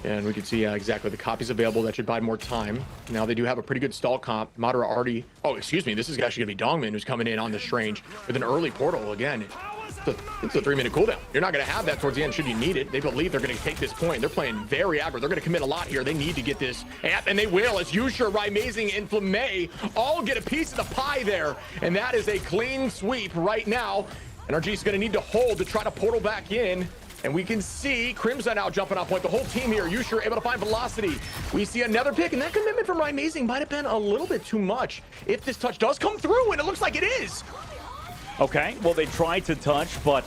And we can see exactly the copies available. That should buy more time. Now they do have a pretty good stall comp. Madara already... Oh, excuse me. This is actually going to be Dongman who's coming in on the Strange with an early portal. Again, it's a 3-minute cooldown. You're not going to have that towards the end should you need it. They believe they're going to take this point. They're playing very aggro. They're going to commit a lot here. They need to get this. And they will, as Yusher, Rymazing, and Flamay all get a piece of the pie there. And that is a clean sweep right now. NRG is going to need to hold to try to portal back in. And we can see Crimson now jumping off point. The whole team here. Yusher able to find Velocity. We see another pick, and that commitment from Rymazing might have been a little bit too much. If this touch does come through, and it looks like it is. Okay, well, they tried to touch, but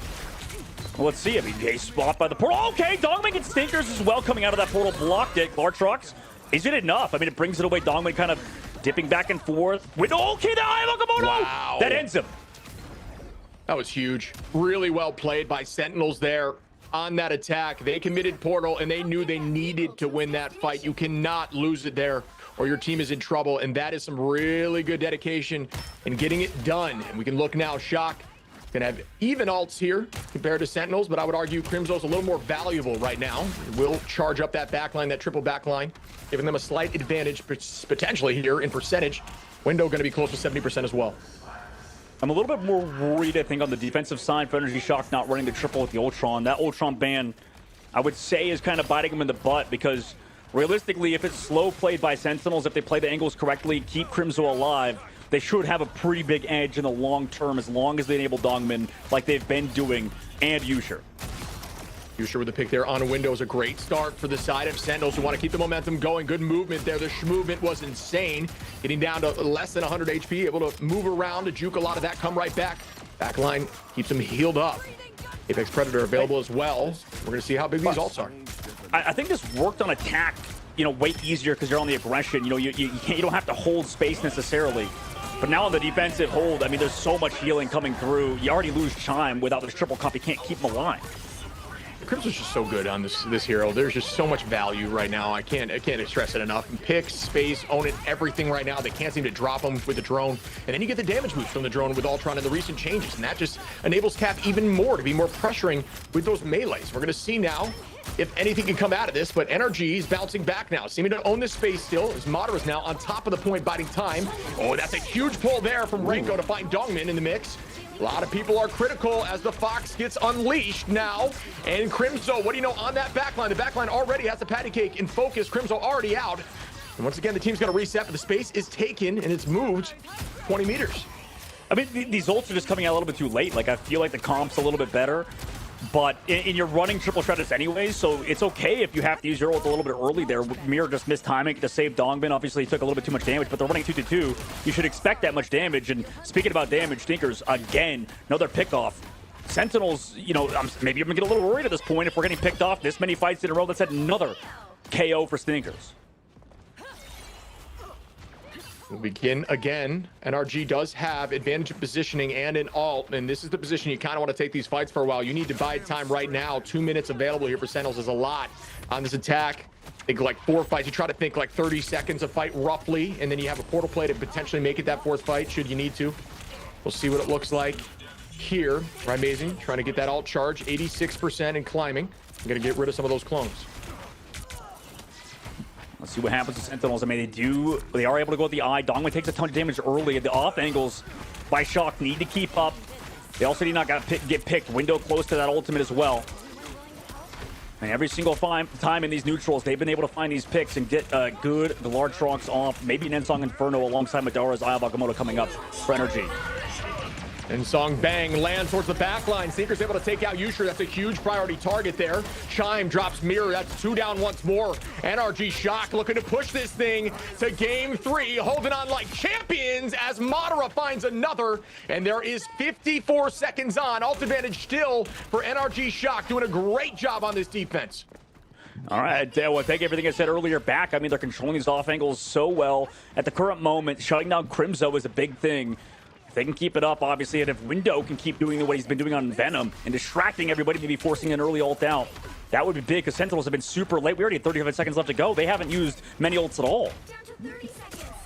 let's see. I mean, they spot by the portal. Okay, Dongman gets stinkers as well coming out of that portal. Blocked it. Glartrox. Is it enough? I mean, it brings it away. Dongman kind of dipping back and forth. With okay, the Eye of Okamoto! Wow. That ends him. That was huge. Really well played by Sentinels there on that attack. They committed portal, and they knew they needed to win that fight. You cannot lose it there, or your team is in trouble, and that is some really good dedication in getting it done. And we can look now. Shock gonna have even alts here compared to Sentinels, but I would argue Crimzo's a little more valuable right now. Will charge up that backline, that triple backline, giving them a slight advantage potentially here in percentage. Window gonna be close to 70% as well. I'm a little bit more worried, I think, on the defensive side for NRG Shock not running the triple with the Ultron. That Ultron ban, I would say, is kind of biting him in the butt because realistically, if it's slow played by Sentinels, if they play the angles correctly, keep Crimzo alive, they should have a pretty big edge in the long term as long as they enable Dongman like they've been doing and Usher. Usher with the pick there on Windows. A great start for the side of Sentinels who want to keep the momentum going. Good movement there. The movement was insane. Getting down to less than 100 HP, able to move around to juke a lot of that, come right back. Backline keeps him healed up. Apex Predator available as well. We're going to see how big these ults are. I think this worked on attack, way easier because you're on the aggression. You don't have to hold space necessarily. But now on the defensive hold, I mean, there's so much healing coming through. You already lose Chime without this triple comp. You can't keep him alive. Crimson's just so good on this hero. There's just so much value right now. I can't stress it enough. Pick, space, own it, everything right now. They can't seem to drop them with the drone. And then you get the damage boost from the drone with Ultron and the recent changes. And that just enables Cap even more to be more pressuring with those melees. We're going to see now if anything can come out of this, but NRG is bouncing back now, seeming to own this space still, as Madara is now on top of the point, biding time. Oh, that's a huge pull there from Renko to find Dongmin in the mix. A lot of people are critical as the Fox gets unleashed now. And Crimso, what do you know on that backline? The backline already has the patty cake in focus. Crimso already out. And once again, the team's going to reset, but the space is taken and it's moved 20 meters. I mean, these ults are just coming out a little bit too late. Like, I feel like the comp's a little bit better. But in your running triple shredders anyways, so it's okay if you have to use your ult a little bit early there. Mir just missed timing to save Dongbin. Obviously, he took a little bit too much damage, but they're running 2-2. You should expect that much damage. And speaking about damage, Stinkers, again, another pick off. Sentinels, maybe I'm going to get a little worried at this point if we're getting picked off this many fights in a row. That's another KO for Stinkers. We'll begin again. NRG does have advantage of positioning and an ult, and this is the position you kind of want to take these fights for a while. You need to buy time right now. 2 minutes available here for Sentinels is a lot on this attack. Think like 4 fights. You try to think like 30 seconds a fight roughly, and then you have a portal play to potentially make it that 4th fight should you need to. We'll see what it looks like here. Amazing, trying to get that ult charge, 86% and climbing. I'm going to get rid of some of those clones. Let's see what happens to Sentinels. I mean, they are able to go with the eye. Dongwei takes a ton of damage early. The off angles by Shock need to keep up. They also need not get picked. Window close to that ultimate as well. And every single time in these neutrals, they've been able to find these picks and get the large trunks off. Maybe an Ensong Inferno alongside Madara's Eye of Agamotto coming up for NRG. And Song Bang lands towards the back line. Seeker's able to take out Yusher. That's a huge priority target there. Chime drops Mirror. That's 2 down once more. NRG Shock looking to push this thing to game 3. Holding on like champions as Madara finds another. And there is 54 seconds on. Ult advantage still for NRG Shock. Doing a great job on this defense. All right, well, take everything I said earlier back. I mean, they're controlling these off angles so well. At the current moment, shutting down Crimso is a big thing. They can keep it up, obviously, and if Window can keep doing what he's been doing on Venom and distracting everybody, maybe forcing an early ult out, that would be big because Sentinels have been super late. We already have 35 seconds left to go. They haven't used many ults at all.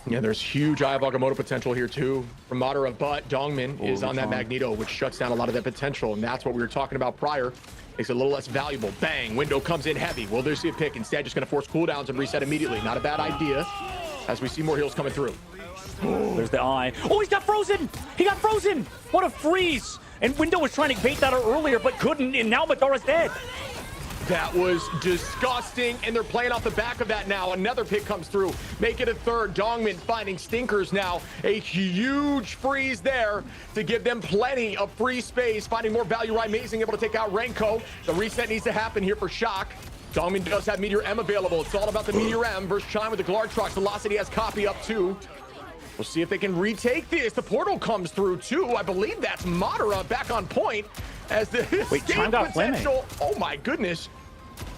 Yeah, there's huge Eye of Agamotto potential here, too, from Madara, but Dongmin is on that Magneto, which shuts down a lot of that potential, and that's what we were talking about prior. Makes it a little less valuable. Bang, Window comes in heavy. Will there see a pick? Instead, just going to force cooldowns and reset immediately. Not a bad idea as we see more heals coming through. There's the eye. Oh, he's got frozen! He got frozen! What a freeze! And Window was trying to bait that out earlier, but couldn't, and now Madara's dead. That was disgusting, and they're playing off the back of that now. Another pick comes through. Make it a third. Dongmin finding Stinkers now. A huge freeze there to give them plenty of free space. Finding more value. Amazing, able to take out Renko. The reset needs to happen here for Shock. Dongmin does have Meteor M available. It's all about the Meteor M versus Chime with the Glartrox. Velocity has copy up too. We'll see if they can retake this. The portal comes through too. I believe that's Madara back on point as the Chime got potential. Oh my goodness.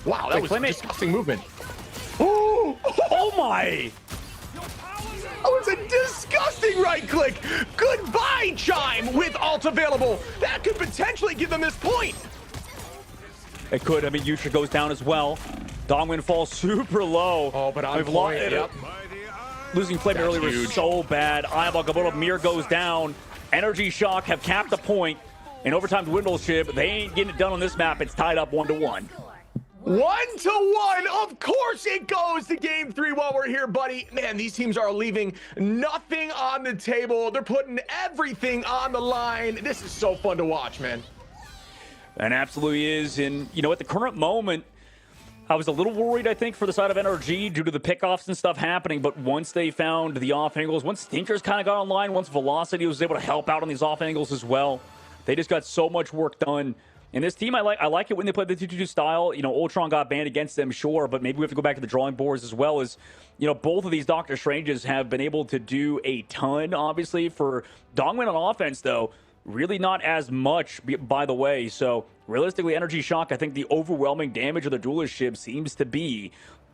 Wow, that was a disgusting movement. Oh, oh my. That was a disgusting right click. Goodbye, Chime, with ult available. That could potentially give them this point. It could. I mean, Yusha goes down as well. Dongmin falls super low. Oh, but on point, yep. Losing flame earlier was huge. so bad. Eye of Agamotto, Mir goes down. NRG Shock have capped the point. In overtime Dwindle ship, they ain't getting it done on this map. It's tied up 1-1. 1-1. Of course it goes to game 3 while we're here, buddy. Man, these teams are leaving nothing on the table. They're putting everything on the line. This is so fun to watch, man. And absolutely is. And, at the current moment, I was a little worried, I think, for the side of NRG due to the pickoffs and stuff happening. But once they found the off angles, once Stinkers kind of got online, once Velocity was able to help out on these off angles as well, they just got so much work done. And this team, I like it when they play the 2-2-2 style. You know, Ultron got banned against them, sure, but maybe we have to go back to the drawing boards as well. As you know, both of these Doctor Stranges have been able to do a ton, obviously. For Dongmin on offense, though, really not as much, by the way. So, realistically, Energy Shock, I think the overwhelming damage of the duelist ship seems to be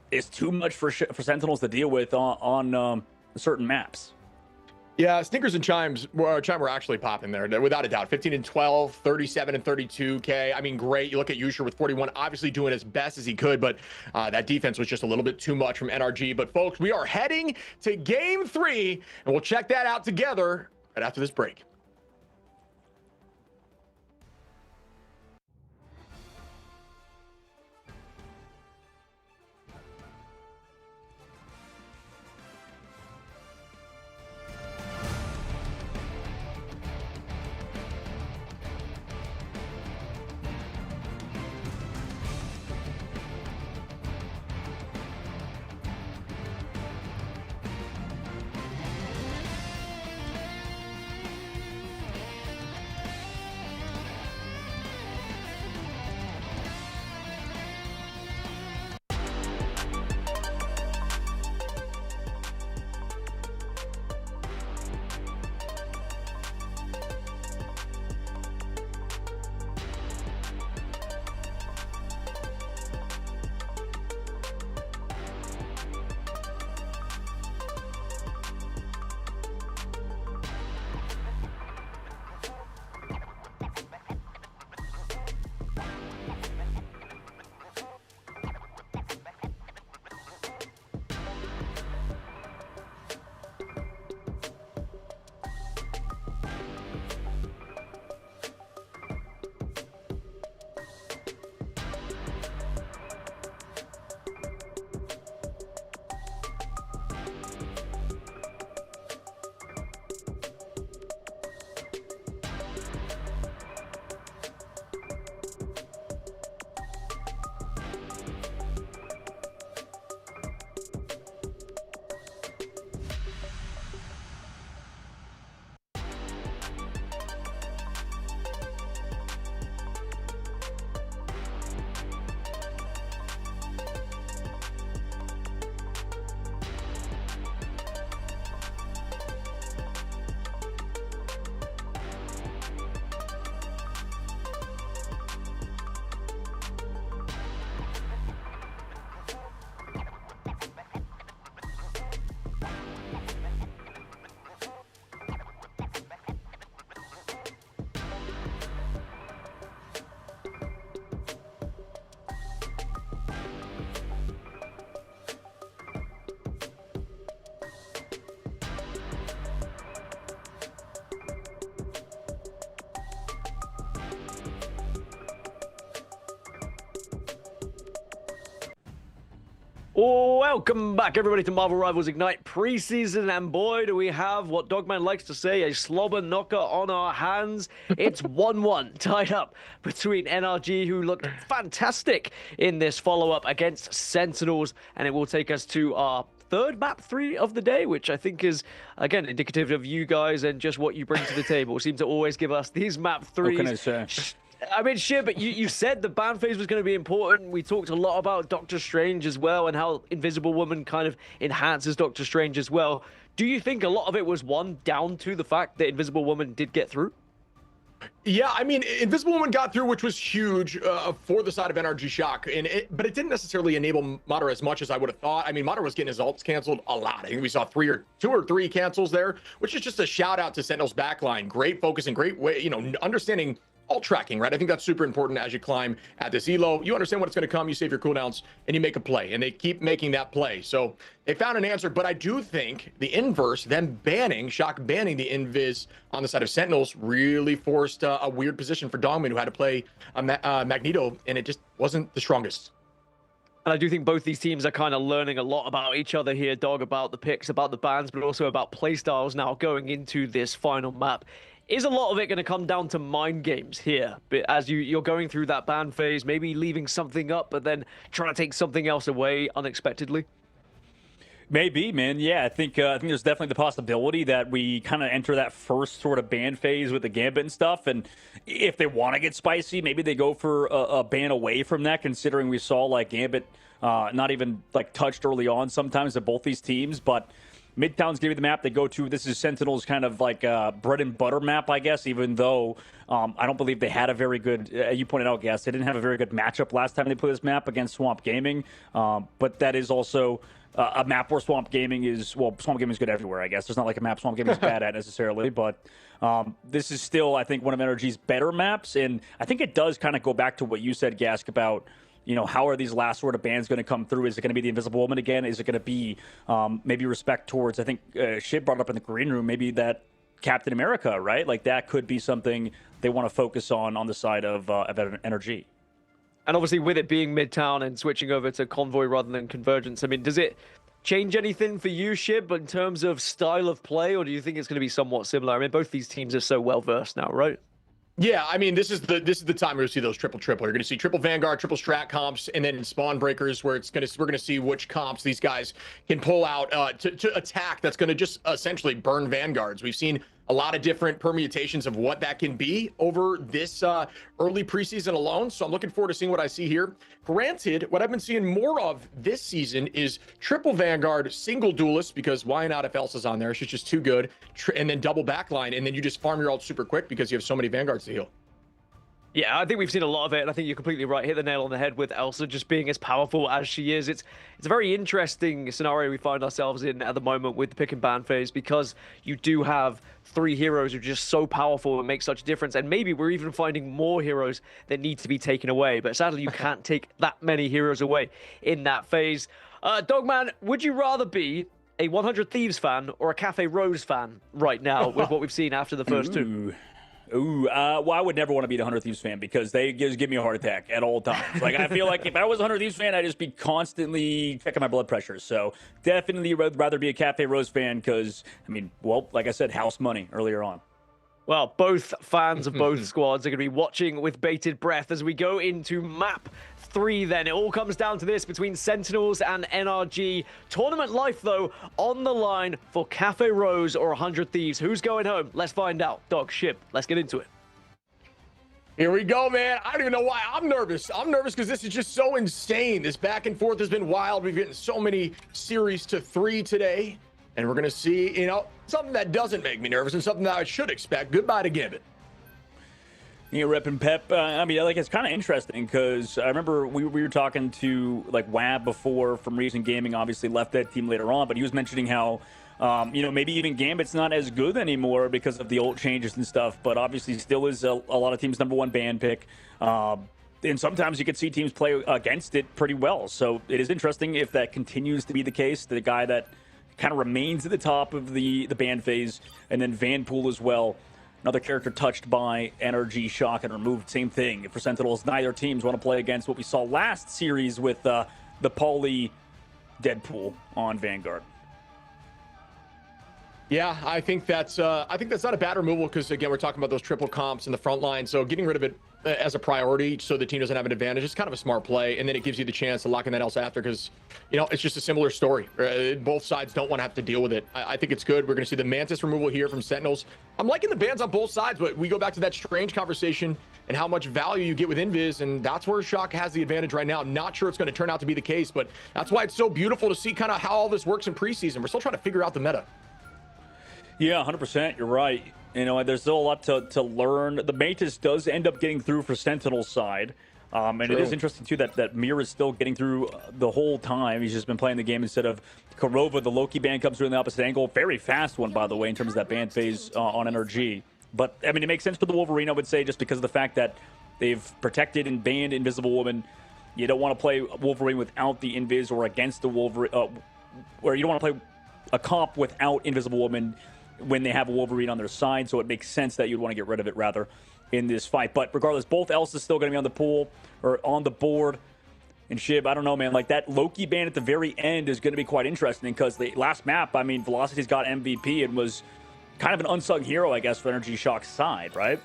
is too much for Sentinels to deal with on certain maps. Yeah, Snickers and Chime were actually popping there, without a doubt. 15 and 12, 37 and 32K. I mean, great. You look at Yusher with 41, obviously doing as best as he could, but that defense was just a little bit too much from NRG. But folks, we are heading to game 3, and we'll check that out together right after this break. Welcome back, everybody, to Marvel Rivals Ignite preseason, and boy, do we have what Dogman likes to say, a slobber knocker on our hands. It's 1-1 tied up between NRG, who looked fantastic in this follow-up against Sentinels, and it will take us to our third map 3 of the day, which I think is, again, indicative of you guys and just what you bring to the table. Seem to always give us these map 3s. What can I say? I mean, shit, but you said the ban phase was going to be important. We talked a lot about Doctor Strange as well and how Invisible Woman kind of enhances Doctor Strange as well. Do you think a lot of it was down to the fact that Invisible Woman did get through? Yeah, I mean, Invisible Woman got through, which was huge for the side of NRG Shock, but it didn't necessarily enable Madara as much as I would have thought. I mean, Madara was getting his ults canceled a lot. I think we saw 2 or 3 cancels there, which is just a shout out to Sentinel's backline. Great focus and great way, you know, understanding ult tracking, right? I think that's super important as you climb at this elo. You understand what's going to come, you save your cooldowns, and you make a play, and they keep making that play. So they found an answer, but I do think the inverse, them Shock banning the Invis on the side of Sentinels, really forced a weird position for Dongmin, who had to play Magneto, and it just wasn't the strongest. And I do think both these teams are kind of learning a lot about each other here, Dog, about the picks, about the bans, but also about playstyles now going into this final map. Is a lot of it going to come down to mind games here? But as you're going through that ban phase, maybe leaving something up, but then trying to take something else away unexpectedly? Maybe, man. Yeah, I think there's definitely the possibility that we kind of enter that first sort of ban phase with the Gambit and stuff. And if they want to get spicy, maybe they go for a ban away from that, considering we saw like Gambit not even like touched early on sometimes at both these teams. But Midtown's giving the map they go to. This is Sentinel's kind of like bread and butter map, I guess, even though I don't believe they had a very good, you pointed out, Gas, they didn't have a very good matchup last time they played this map against Swamp Gaming. But that is also a map where Swamp Gaming is, well, Swamp Gaming is good everywhere, I guess. There's not like a map Swamp Gaming is bad at necessarily, but this is still, I think, one of NRG's better maps. And I think it does kind of go back to what you said, Gask, about, you know, how are these last sort of bans going to come through? Is it going to be the Invisible Woman again? Is it going to be maybe respect towards, I think Shib brought up in the green room, maybe that Captain America, right? Like that could be something they want to focus on the side of NRG. And obviously with it being Midtown and switching over to Convoy rather than Convergence, I mean, does it change anything for you, Shib, in terms of style of play, or do you think it's going to be somewhat similar? I mean, both these teams are so well versed now, right? Yeah, I mean, this is the time we're going to see those triple. You're going to see triple Vanguard, triple Strat comps, and then in Spawn Breakers, where we're going to see which comps these guys can pull out to attack. That's going to just essentially burn Vanguards. We've seen a lot of different permutations of what that can be over this early preseason alone. So I'm looking forward to seeing what I see here. Granted, what I've been seeing more of this season is triple Vanguard, single duelist, because why not if Elsa's on there? She's just too good. And then double backline, and then you just farm your ult super quick because you have so many Vanguards to heal. Yeah, I think we've seen a lot of it, and I think you're completely right. Hit the nail on the head with Elsa just being as powerful as she is. It's a very interesting scenario we find ourselves in at the moment with the pick and ban phase, because you do have 3 heroes who are just so powerful and make such a difference, and maybe we're even finding more heroes that need to be taken away. But sadly, you can't take that many heroes away in that phase. Dogman, would you rather be a 100 Thieves fan or a Cafe Rose fan right now with what we've seen after the first two? Well, I would never want to be a 100 Thieves fan because they just give me a heart attack at all times. Like, I feel like if I was a 100 Thieves fan, I'd just be constantly checking my blood pressure. So definitely would rather be a Cafe Rose fan because, I mean, well, like I said, house money earlier on. Well, both fans of both squads are going to be watching with bated breath as we go into map 3 then. It all comes down to this between Sentinels and NRG. Tournament life, though, on the line for Cafe Rose or 100 Thieves. Who's going home? Let's find out. Dog, Shib, let's get into it. Here we go, man. I don't even know why I'm nervous. I'm nervous because this is just so insane. This back and forth has been wild. We've gotten so many series to 3 today. And we're going to see, you know, something that doesn't make me nervous and something that I should expect. Goodbye to Gambit. Yeah, Rep and Pep. I mean, like, it's kind of interesting because I remember we were talking to, like, Wab before from Reason Gaming, obviously left that team later on, but he was mentioning how, you know, maybe even Gambit's not as good anymore because of the ult changes and stuff, but obviously still is a lot of teams' #1 ban pick. And sometimes you could see teams play against it pretty well. So it is interesting if that continues to be the case. The guy that kind of remains at the top of the ban phase, and then Vanpool as well. Another character touched by NRG Shock and removed. Same thing for Sentinels. Neither teams want to play against what we saw last series with the Pauly Deadpool on Vanguard. Yeah, I think that's not a bad removal because, again, we're talking about those triple comps in the front line. So getting rid of it as a priority so the team doesn't have an advantage is kind of a smart play. And then it gives you the chance to lock in that else after because, you know, it's just a similar story. Both sides don't want to have to deal with it. I think it's good. We're going to see the Mantis removal here from Sentinels. I'm liking the bans on both sides, but we go back to that strange conversation and how much value you get with Invis, and that's where Shock has the advantage right now. I'm not sure it's going to turn out to be the case, but that's why it's so beautiful to see kind of how all this works in preseason. We're still trying to figure out the meta. Yeah, 100%. You're right. You know, there's still a lot to learn. The Mantis does end up getting through for Sentinel's side. And True. It is interesting, too, that Mir is still getting through the whole time. He's just been playing the game instead of Korova. The Loki ban comes through in the opposite angle. Very fast one, by the way, in terms of that ban phase on NRG. But, I mean, it makes sense for the Wolverine, I would say, just because of the fact that they've protected and banned Invisible Woman. You don't want to play Wolverine without the Invis or against the Wolverine, or you don't want to play a comp without Invisible Woman when they have a Wolverine on their side, so it makes sense that you'd want to get rid of it, rather, in this fight. But regardless, both Elsa's still going to be on the pool, or on the board. And Shib, I don't know, man, like that Loki ban at the very end is going to be quite interesting, because the last map, I mean, Velocity's got MVP and was kind of an unsung hero, I guess, for NRG Shock's side, right?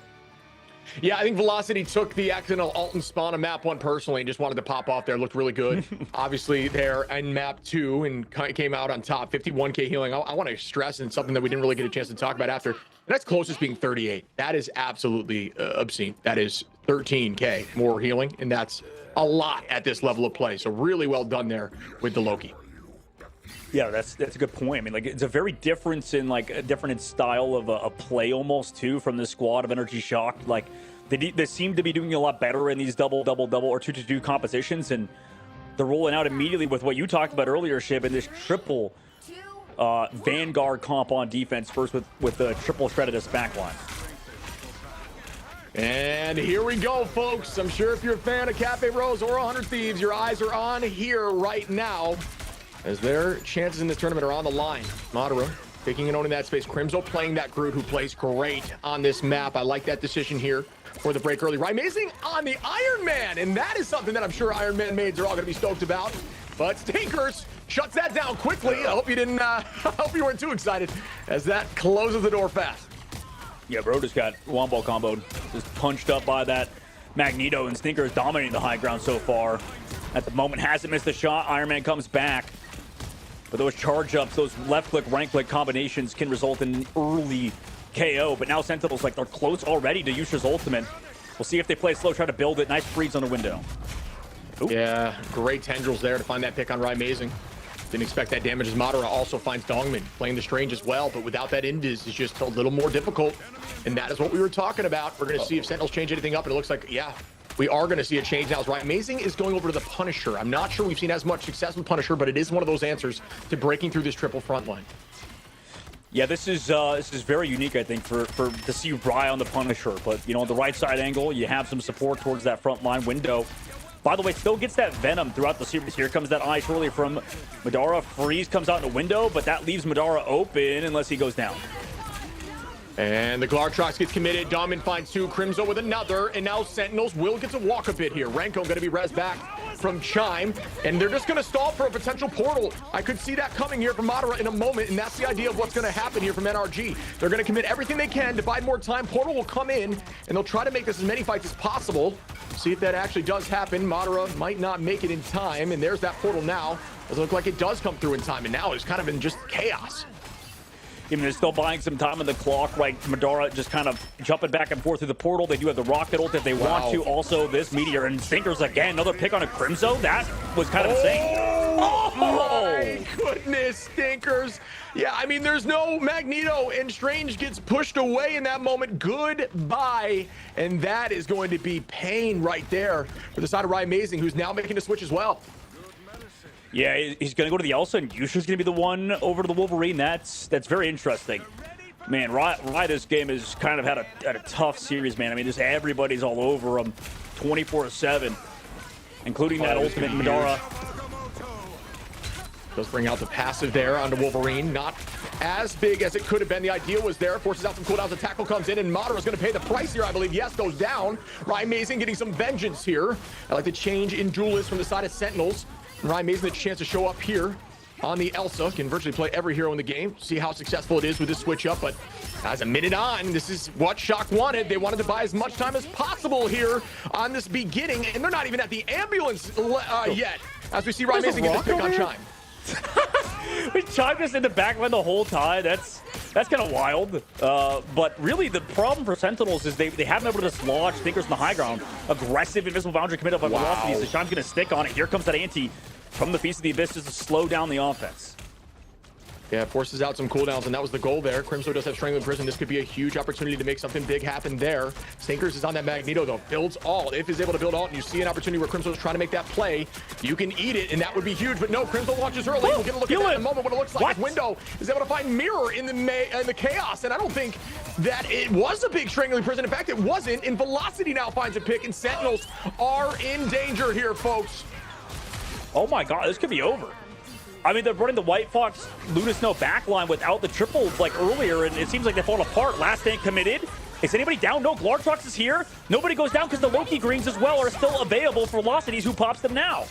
Yeah, I think Velocity took the accidental alt and spawn on map 1 personally and just wanted to pop off there. Looked really good. Obviously, there in map 2 and came out on top. 51k healing. I want to stress, and something that we didn't really get a chance to talk about after. The next closest being 38. That is absolutely obscene. That is 13k more healing, and that's a lot at this level of play. So really well done there with the Loki. Yeah, that's a good point. I mean, like, it's a very different in style of a play almost too from the squad of NRG Shock. Like, they seem to be doing a lot better in these double or 2-2 compositions, and they're rolling out immediately with what you talked about earlier, Shib, in this triple Vanguard comp on defense first with the triple Shredditus backline. And here we go, folks. I'm sure if you're a fan of Cafe Rose or 100 Thieves, your eyes are on here right now, as their chances in this tournament are on the line. Madara taking and owning that space. Crimzo playing that Groot, who plays great on this map. I like that decision here for the break early. Amazing on the Iron Man, and that is something that I'm sure Iron Man maids are all going to be stoked about. But Stinkers shuts that down quickly. I hope you didn't. I hope you weren't too excited, as that closes the door fast. Yeah, bro just got wombo comboed, just punched up by that Magneto, and Stinker is dominating the high ground so far. At the moment, hasn't missed a shot. Iron Man comes back. But those charge ups, those left click, right click combinations can result in an early KO. But now Sentinel's like they're close already to Yusha's ultimate. We'll see if they play slow, try to build it. Nice freeze on the window. Ooh. Yeah, great tendrils there to find that pick on Amazing. Didn't expect that damage, as Madara also finds Dongmin playing the Strange as well, but without that Indiz, it's just a little more difficult. And that is what we were talking about. We're going to see if Sentinels change anything up, and it looks like, yeah, we are going to see a change now. Amazing is going over to the Punisher. I'm not sure we've seen as much success with Punisher, but it is one of those answers to breaking through this triple front line. Yeah, this is very unique, I think, for to see Rye on the Punisher. But, you know, on the right side angle, you have some support towards that front line window. By the way, still gets that Venom throughout the series. Here comes that ice early from Madara. Freeze comes out in the window, but that leaves Madara open unless he goes down. And the Glartrox gets committed. Domin finds 2. Crimzo with another. And now Sentinels will get to walk a bit here. Renko going to be res back from Chime. And they're just going to stall for a potential portal. I could see that coming here from Madara in a moment. And that's the idea of what's going to happen here from NRG. They're going to commit everything they can to buy more time. Portal will come in. And they'll try to make this as many fights as possible. See if that actually does happen. Madara might not make it in time. And there's that portal now. Doesn't look like it does come through in time. And now it's kind of in just chaos. Even they're still buying some time on the clock, right? Madara just kind of jumping back and forth through the portal. They do have the rocket ult if they want to. Also, this Meteor and Stinkers again. Another pick on a Crimzo. That was kind of insane. Oh my goodness, Stinkers. Yeah, I mean, there's no Magneto, and Strange gets pushed away in that moment. Goodbye. And that is going to be pain right there for the side of Amazing, who's now making a switch as well. Yeah, he's going to go to the Elsa, and Yusha's going to be the one over to the Wolverine. That's very interesting. Man, Rye this game has kind of had a tough series, man. I mean, just everybody's all over him 24/7, including that ultimate Madara. Does bring out the passive there onto Wolverine. Not as big as it could have been. The idea was there. Forces out some cooldowns. The tackle comes in, and Madara's going to pay the price here, I believe. Yes, goes down. Amazing getting some vengeance here. I like the change in duelists from the side of Sentinels. Amazing the chance to show up here on the Elsa. Can virtually play every hero in the game. See how successful it is with this switch up. But as a minute on, this is what Shock wanted. They wanted to buy as much time as possible here on this beginning. And they're not even at the ambulance yet. As we see Amazing get this pick on Chime. We Chime just in the backline the whole time. That's kind of wild. But really, the problem for Sentinels is they haven't been able to dislodge Stinkers in the high ground. Aggressive Invisible Boundary commit up on velocity. So Chime's going to stick on it. Here comes that anti from the Feast of the Abyss just to slow down the offense. Yeah, forces out some cooldowns, and that was the goal there. Crimzo does have Strangling Prison. This could be a huge opportunity to make something big happen there. Stinkers is on that Magneto, though. Builds alt. If he's able to build alt, and you see an opportunity where Crimzo is trying to make that play, you can eat it, and that would be huge. But no, Crimzo launches early. We'll get a look at that in a moment. What it looks like. His window is able to find Mirror in the chaos, and I don't think that it was a big Strangling Prison. In fact, it wasn't, and Velocity now finds a pick, and Sentinels are in danger here, folks. Oh my god, this could be over. I mean, they're running the White Fox Luna Snow backline without the triple like earlier, and it seems like they've fallen apart. Last Stand committed. Is anybody down? No, Glartrox is here. Nobody goes down because the Loki Greens as well are still available for Velocities, who pops them now.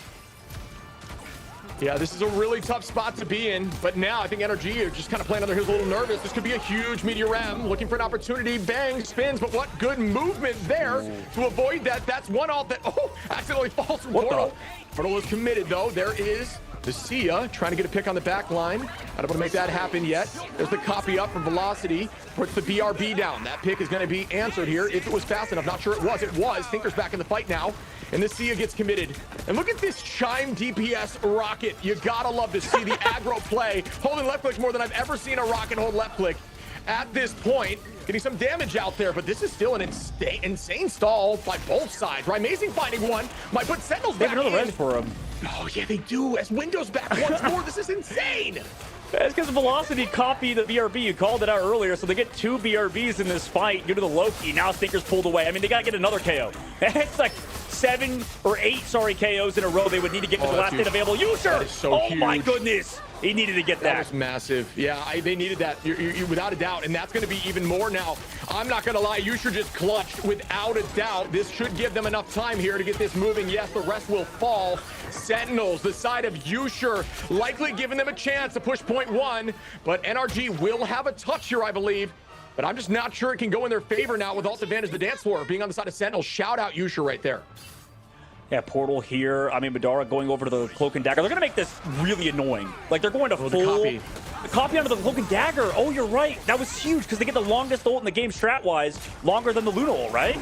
Yeah, this is a really tough spot to be in, but now I think NRG are just kind of playing on their heels a little nervous. This could be a huge Meteor M, looking for an opportunity. Bang, spins, but what good movement there to avoid that. That's one ult that, accidentally falls from Portal. Portal is committed, though. There is the Sia trying to get a pick on the back line. Not able to make that happen yet. There's the copy up from Velocity. Puts the BRB down. That pick is going to be answered here if it was fast enough. Not sure it was. It was. Tinker's back in the fight now. And the Sia gets committed. And look at this Chime DPS Rocket. You gotta love to see the aggro play. Holding left click more than I've ever seen a Rocket hold left click at this point. Getting some damage out there, but this is still an insane stall by both sides. Right? Amazing finding one. Might put Sentinels back in. They have another res for him. Oh, yeah, they do. As Windows back once more. This is insane. It's because Velocity copied the BRB. You called it out earlier, so they get 2 BRBs in this fight due to the Loki. Now Stinker's pulled away. I mean, they got to get another KO. It's like 7 or 8, KOs in a row they would need to get with the last hit available. User! So oh huge. My goodness! He needed to get that. That was massive. Yeah, they needed that, you without a doubt, and that's going to be even more now. I'm not going to lie, Yusher just clutched without a doubt. This should give them enough time here to get this moving. Yes, the rest will fall. Sentinels, the side of Yusher, likely giving them a chance to push point 1, but NRG will have a touch here, I believe. But I'm just not sure it can go in their favor now with ult advantage the dance floor being on the side of Sentinels. Shout out Yusher right there. Yeah, Portal here. I mean, Madara going over to the Cloak and Dagger. They're going to make this really annoying. Like, they're going to full... The copy onto the Cloak and Dagger. Oh, you're right. That was huge because they get the longest ult in the game strat-wise. Longer than the Luna ult, right?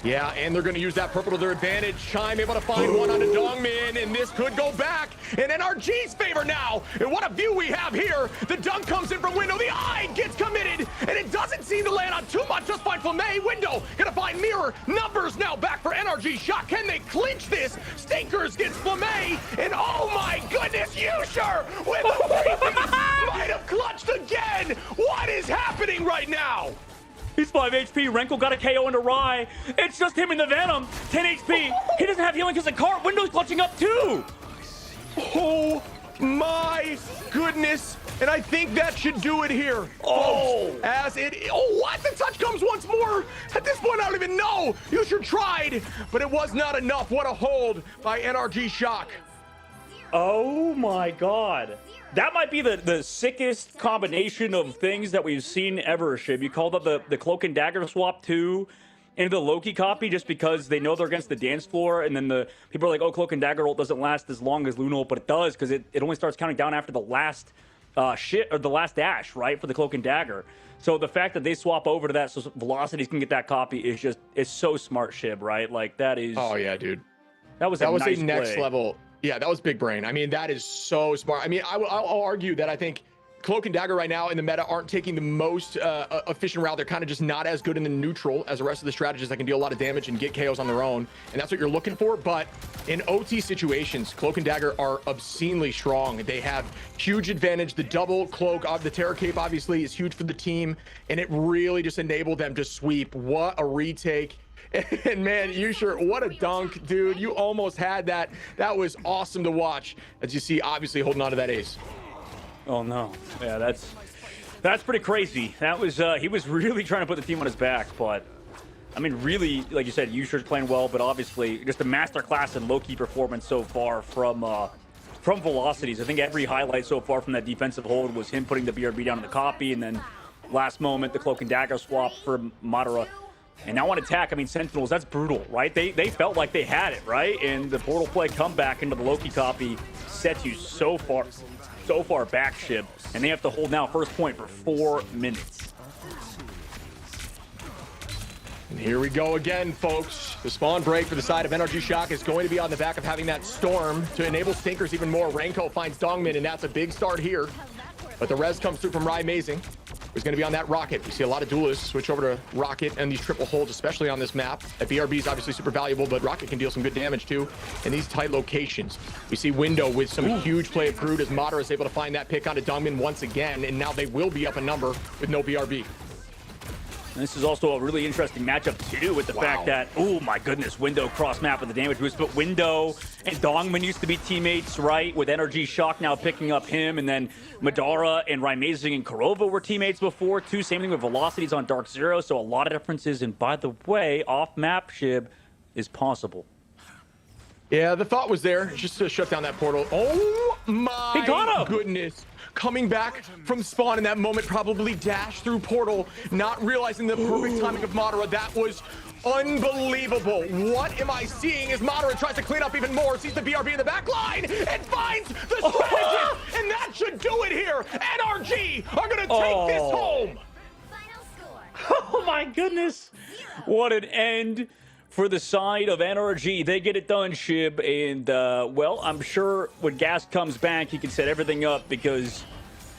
Yeah, and they're going to use that purple to their advantage. Chime able to find one onto Dongmin, and this could go back in NRG's favor now. And what a view we have here. The dunk comes in from Window. The eye gets committed, and it doesn't seem to land on too much. Just find Flamay. Window going to find Mirror. Numbers now back for NRG. Shot. Can they clinch this? Stinkers gets Flamay, and oh my goodness, Yusher with a might have clutched again. What is happening right now? He's 5 HP. Renko got a KO into Rye. It's just him and the Venom. 10 HP. He doesn't have healing because the cart. Window's clutching up too. Oh my goodness. And I think that should do it here. Oh, what? The touch comes once more. At this point, I don't even know. You should tried, but it was not enough. What a hold by NRG Shock. Oh my God. That might be the sickest combination of things that we've seen ever, Shib. You called up the Cloak and Dagger swap too into the Loki copy just because they know they're against the dance floor, and then the people are like, oh, Cloak and Dagger ult doesn't last as long as Luna ult, but it does because it only starts counting down after the last the last dash, right, for the Cloak and Dagger. So the fact that they swap over to that so Velocities can get that copy is so smart, Shib, right? Like that is. Oh yeah, dude. That was a nice next play. level. Yeah, that was big brain. I mean, that is so smart. I mean, I'll argue that I think Cloak and Dagger right now in the meta aren't taking the most efficient route. They're kind of just not as good in the neutral as the rest of the strategists that can deal a lot of damage and get KOs on their own. And that's what you're looking for. But in OT situations, Cloak and Dagger are obscenely strong. They have huge advantage. The double cloak of the Terror Cape obviously is huge for the team. And it really just enabled them to sweep. What a retake. And man, Yusher, what a dunk, dude. You almost had that. That was awesome to watch. As you see, obviously holding on to that ace. Oh no. Yeah, that's pretty crazy. That was he was really trying to put the team on his back, but I mean really, like you said, Yusher's playing well, but obviously just a masterclass in low-key performance so far from Velocities. I think every highlight so far from that defensive hold was him putting the BRB down in the copy, and then last moment the Cloak and Dagger swap for Madara. And now on attack, I mean, Sentinels, that's brutal, right? They felt like they had it, right? And the portal play comeback into the Loki copy sets you so far back, Shib. And they have to hold now first point for 4 minutes. And here we go again, folks. The spawn break for the side of NRG Shock is going to be on the back of having that storm to enable Stinkers even more. Renko finds Dongmin, and that's a big start here. But the res comes through from Rai Amazing. Who's going to be on that Rocket. We see a lot of duelists switch over to Rocket and these triple holds, especially on this map. That BRB is obviously super valuable, but Rocket can deal some good damage too in these tight locations. We see Window with some huge play of Groot as Madara is able to find that pick onto Dongmin once again, and now they will be up a number with no BRB. And this is also a really interesting matchup too, with the fact that, oh my goodness, Window cross map with the damage boost, but Window and Dongmin used to be teammates, right? With NRG Shock now picking up him, and then Madara and Raimazing and Kurova were teammates before too. Same thing with Velocities on Dark Zero, so a lot of differences. And by the way, off map Shib is possible. Yeah, the thought was there, just to shut down that portal. Oh My got him. goodness. Coming back from spawn in that moment, probably dash through portal, not realizing the perfect timing of Madara. That was unbelievable. What am I seeing as Madara tries to clean up even more, sees the BRB in the back line, and finds the strategist, and that should do it here. NRG are gonna take this home. Oh my goodness. What an end for the side of NRG. They get it done, Shib. And, well, I'm sure when Gas comes back, he can set everything up because,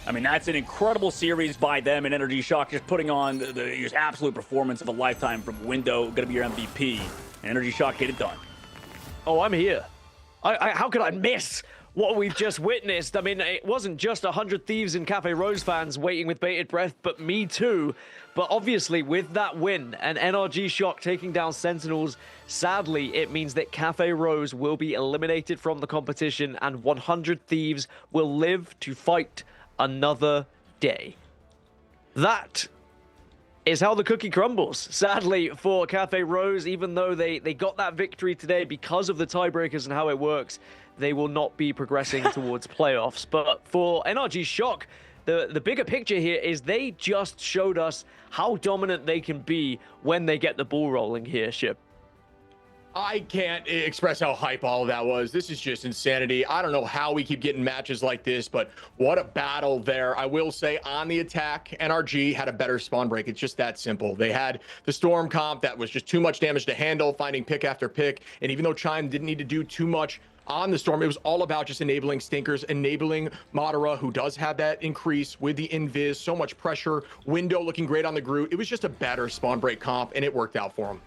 I mean, that's an incredible series by them. And NRG Shock just putting on the absolute performance of a lifetime from Window. Going to be your MVP. And NRG Shock get it done. Oh, I'm here. How could I miss what we've just witnessed? I mean, it wasn't just 100 Thieves and Cafe Rose fans waiting with bated breath, but me too. But obviously, with that win and NRG Shock taking down Sentinels, sadly, it means that Cafe Rose will be eliminated from the competition and 100 Thieves will live to fight another day. That is how the cookie crumbles. Sadly for Cafe Rose, even though they got that victory today because of the tiebreakers and how it works, they will not be progressing towards playoffs. But for NRG Shock, the bigger picture here is they just showed us how dominant they can be when they get the ball rolling here, Ship. I can't express how hype all of that was. This is just insanity. I don't know how we keep getting matches like this, but what a battle there. I will say on the attack, NRG had a better spawn break. It's just that simple. They had the Storm comp that was just too much damage to handle, finding pick after pick. And even though Chime didn't need to do too much on the Storm, it was all about just enabling stinkers, enabling Madara, who does have that increase with the invis, so much pressure, Window looking great on the Groot. It was just a better spawn break comp, and it worked out for him.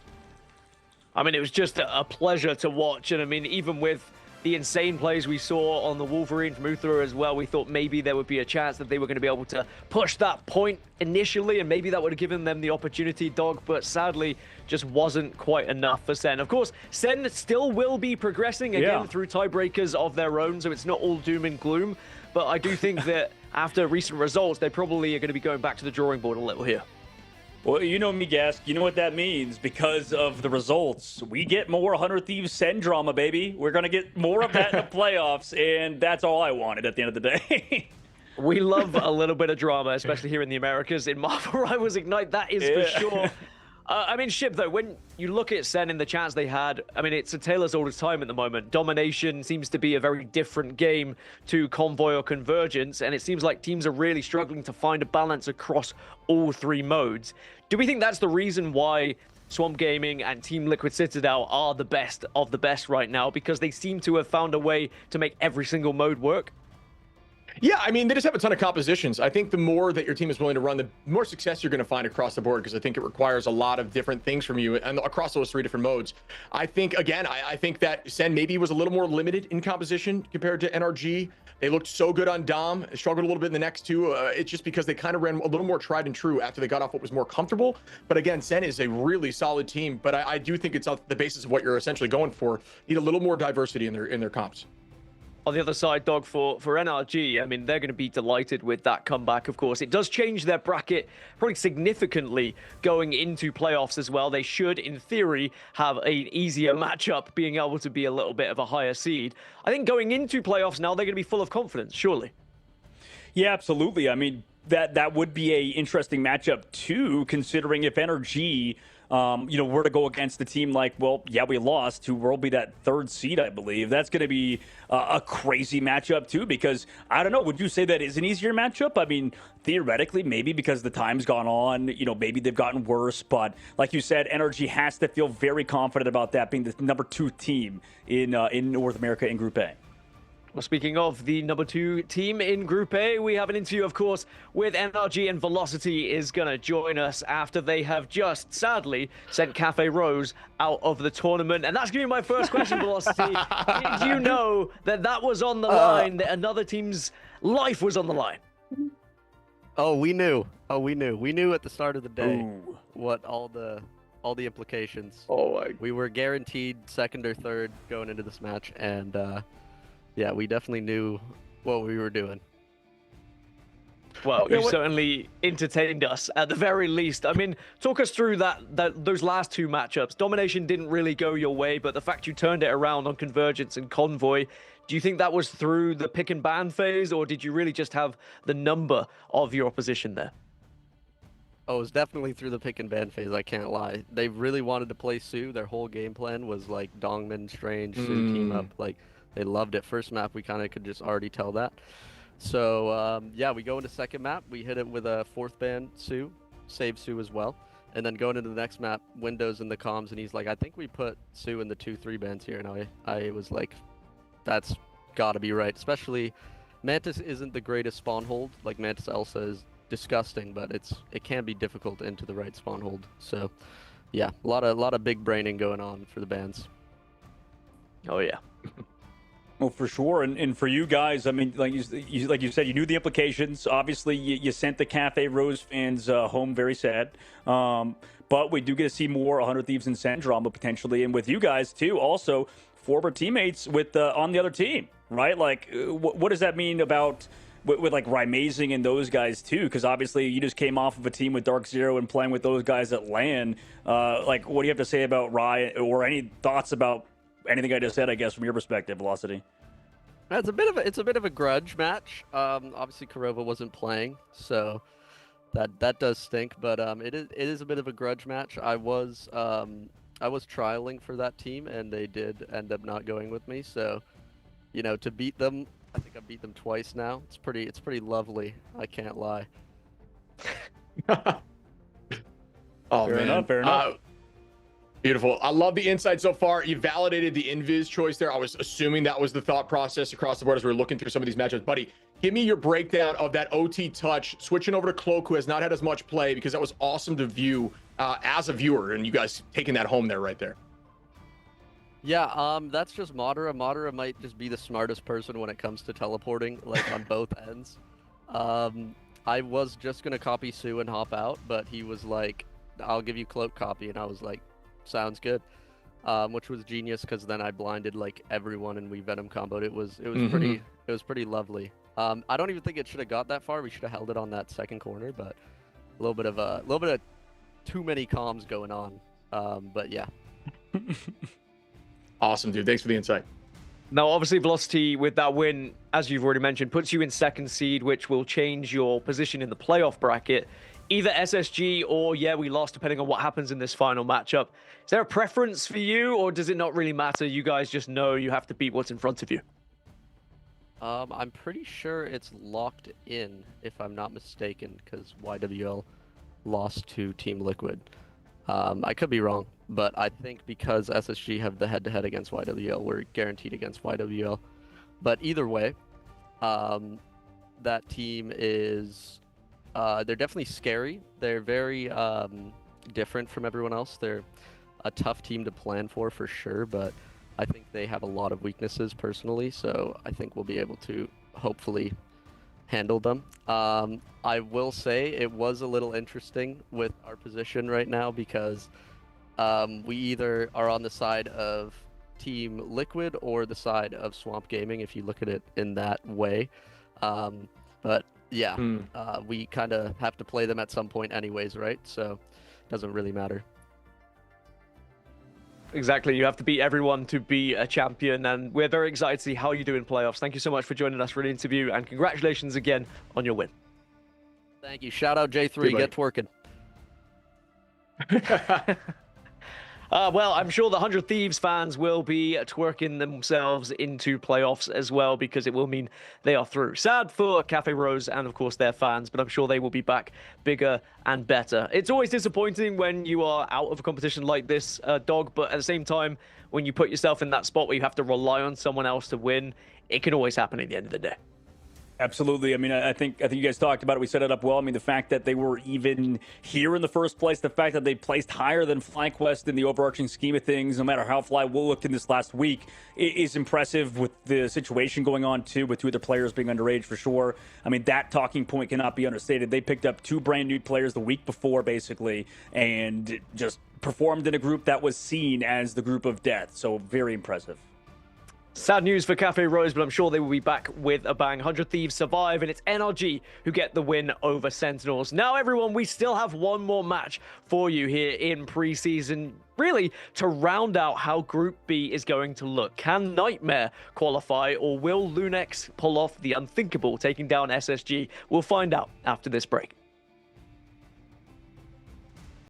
I mean, it was just a pleasure to watch. And I mean, even with the insane plays we saw on the Wolverine from Uthra as well, we thought maybe there would be a chance that they were going to be able to push that point initially, and maybe that would have given them the opportunity, Dog, but sadly just wasn't quite enough for Sen. Of course, Sen still will be progressing again through tiebreakers of their own, so it's not all doom and gloom, but I do think that after recent results, they probably are going to be going back to the drawing board a little here. Well, you know me, Gask. You know what that means. Because of the results, we get more 100 Thieves Sen drama, baby. We're going to get more of that in the playoffs, and that's all I wanted at the end of the day. We love a little bit of drama, especially here in the Americas. In Marvel Rivals Ignite, that is for sure. I mean, Shib, though, when you look at Sen and the chance they had, I mean, it's a Taylor's all the time at the moment. Domination seems to be a very different game to Convoy or Convergence, and it seems like teams are really struggling to find a balance across all three modes. Do we think that's the reason why Swamp Gaming and Team Liquid Citadel are the best of the best right now? Because they seem to have found a way to make every single mode work? Yeah, I mean, they just have a ton of compositions. I think the more that your team is willing to run, the more success you're going to find across the board, because I think it requires a lot of different things from you and across those three different modes. I think, again, I think that Sen maybe was a little more limited in composition compared to NRG. They looked so good on Dom, struggled a little bit in the next two. It's just because they kind of ran a little more tried and true after they got off what was more comfortable. But again, Sen is a really solid team, but I do think it's on the basis of what you're essentially going for. Need a little more diversity in their comps. On the other side, Dog, for NRG, I mean, they're going to be delighted with that comeback, of course. It does change their bracket probably significantly going into playoffs as well. They should, in theory, have an easier matchup, being able to be a little bit of a higher seed. I think going into playoffs now, they're going to be full of confidence, surely. Yeah, absolutely. I mean, that would be a interesting matchup, too, considering if NRG were to go against a team like, well, yeah, we lost, who will be that third seed, I believe. That's going to be a crazy matchup, too, because, I don't know, would you say that is an easier matchup? I mean, theoretically, maybe because the time's gone on, maybe they've gotten worse. But like you said, NRG has to feel very confident about that being the number 2 team in North America in Group A. Well, speaking of the number 2 team in Group A, we have an interview, of course, with NRG, and Velocity is going to join us after they have just, sadly, sent Cafe Rose out of the tournament. And that's going to be my first question, Velocity. Did you know that was on the line, that another team's life was on the line? Oh, we knew. We knew at the start of the day Ooh. what all the implications. Oh, We were guaranteed second or third going into this match, and yeah, we definitely knew what we were doing. Well, you certainly entertained us at the very least. I mean, talk us through those last 2 matchups. Domination didn't really go your way, but the fact you turned it around on Convergence and Convoy, Do you think that was through the pick and ban phase, or did you really just have the number of your opposition there? Oh, it was definitely through the pick and ban phase, I can't lie. They really wanted to play Sue. Their whole game plan was like Dongmin, Strange, Sue team up. Like, they loved it. First map, we kind of could just already tell that. So, yeah, we go into second map. We hit him with a fourth ban Sue, save Sue as well. And then going into the next map, Windows in the comms, and he's like, I think we put Sue in the 2-3 bans here. And I was like, that's got to be right. Especially, Mantis isn't the greatest spawn hold. Like, Mantis Elsa is disgusting, but it can be difficult to enter the right spawn hold. So yeah, a lot of big braining going on for the bans. Oh yeah. Well, for sure, and for you guys, I mean, like you said, you knew the implications. Obviously, you sent the Cafe Rose fans home very sad. But we do get to see more 100 Thieves and SEN drama potentially, and with you guys too. Also, former teammates with on the other team, right? Like, what does that mean about? With like Rymazing and those guys too, because obviously you just came off of a team with Dark Zero and playing with those guys at LAN. Like, what do you have to say about Rye, or any thoughts about anything I just said? I guess from your perspective, Velocity. It's a bit of a grudge match. Obviously Kurova wasn't playing, so that does stink. But it is a bit of a grudge match. I was trialing for that team, and they did end up not going with me. So, you know, to beat them. I think I beat them twice now. It's pretty lovely. I can't lie. Oh, Fair man. enough, fair enough. Beautiful. I love the insight so far. You validated the Invis choice there. I was assuming that was the thought process across the board as we were looking through some of these matchups. Buddy, give me your breakdown of that OT touch, switching over to Cloak, who has not had as much play, because that was awesome to view as a viewer, and you guys taking that home there right there. Yeah, that's just Madara. Madara might just be the smartest person when it comes to teleporting, like on both ends. I was just gonna copy Sue and hop out, but he was like, "I'll give you Cloak copy," and I was like, "Sounds good," which was genius, because then I blinded like everyone and we Venom comboed. It was pretty lovely. I don't even think it should have got that far. We should have held it on that second corner, but a little bit of too many comms going on. But yeah. Awesome, dude. Thanks for the insight. Now, obviously, Velocity, with that win, as you've already mentioned, puts you in second seed, which will change your position in the playoff bracket. Either SSG or, yeah, we lost, depending on what happens in this final matchup. Is there a preference for you, or does it not really matter? You guys just know you have to beat what's in front of you. I'm pretty sure it's locked in, if I'm not mistaken, because YWL lost to Team Liquid. I could be wrong, but I think because SSG have the head-to-head against YWL, we're guaranteed against YWL. But either way, that team is... they're definitely scary. They're very different from everyone else. They're a tough team to plan for sure, but I think they have a lot of weaknesses personally, so I think we'll be able to hopefully handle them. I will say it was a little interesting with our position right now, because we either are on the side of Team Liquid or the side of Swamp Gaming, if you look at it in that way. But yeah, we kind of have to play them at some point anyways, right? So it doesn't really matter. Exactly. You have to beat everyone to be a champion, and we're very excited to see how you do in playoffs. Thank you so much for joining us for the interview, and congratulations again on your win. Thank you. Shout out J3. Get twerking. Well, I'm sure the 100 Thieves fans will be twerking themselves into playoffs as well, because it will mean they are through. Sad for Cafe Rose and, of course, their fans, but I'm sure they will be back bigger and better. It's always disappointing when you are out of a competition like this, Dog, but at the same time, when you put yourself in that spot where you have to rely on someone else to win, it can always happen at the end of the day. Absolutely. I mean, I think you guys talked about it. We set it up well. I mean, the fact that they were even here in the first place, the fact that they placed higher than FlyQuest in the overarching scheme of things, no matter how Fly looked in this last week, is impressive, with the situation going on, too, with two other players being underage for sure. I mean, that talking point cannot be understated. They picked up two brand new players the week before, basically, and just performed in a group that was seen as the group of death. So very impressive. Sad news for Cafe Rose, but I'm sure they will be back with a bang. 100 Thieves survive, and it's NRG who get the win over Sentinels. Now, everyone, we still have one more match for you here in preseason, really to round out how Group B is going to look. Can Nightmare qualify, or will Lunex pull off the unthinkable, taking down SSG? We'll find out after this break.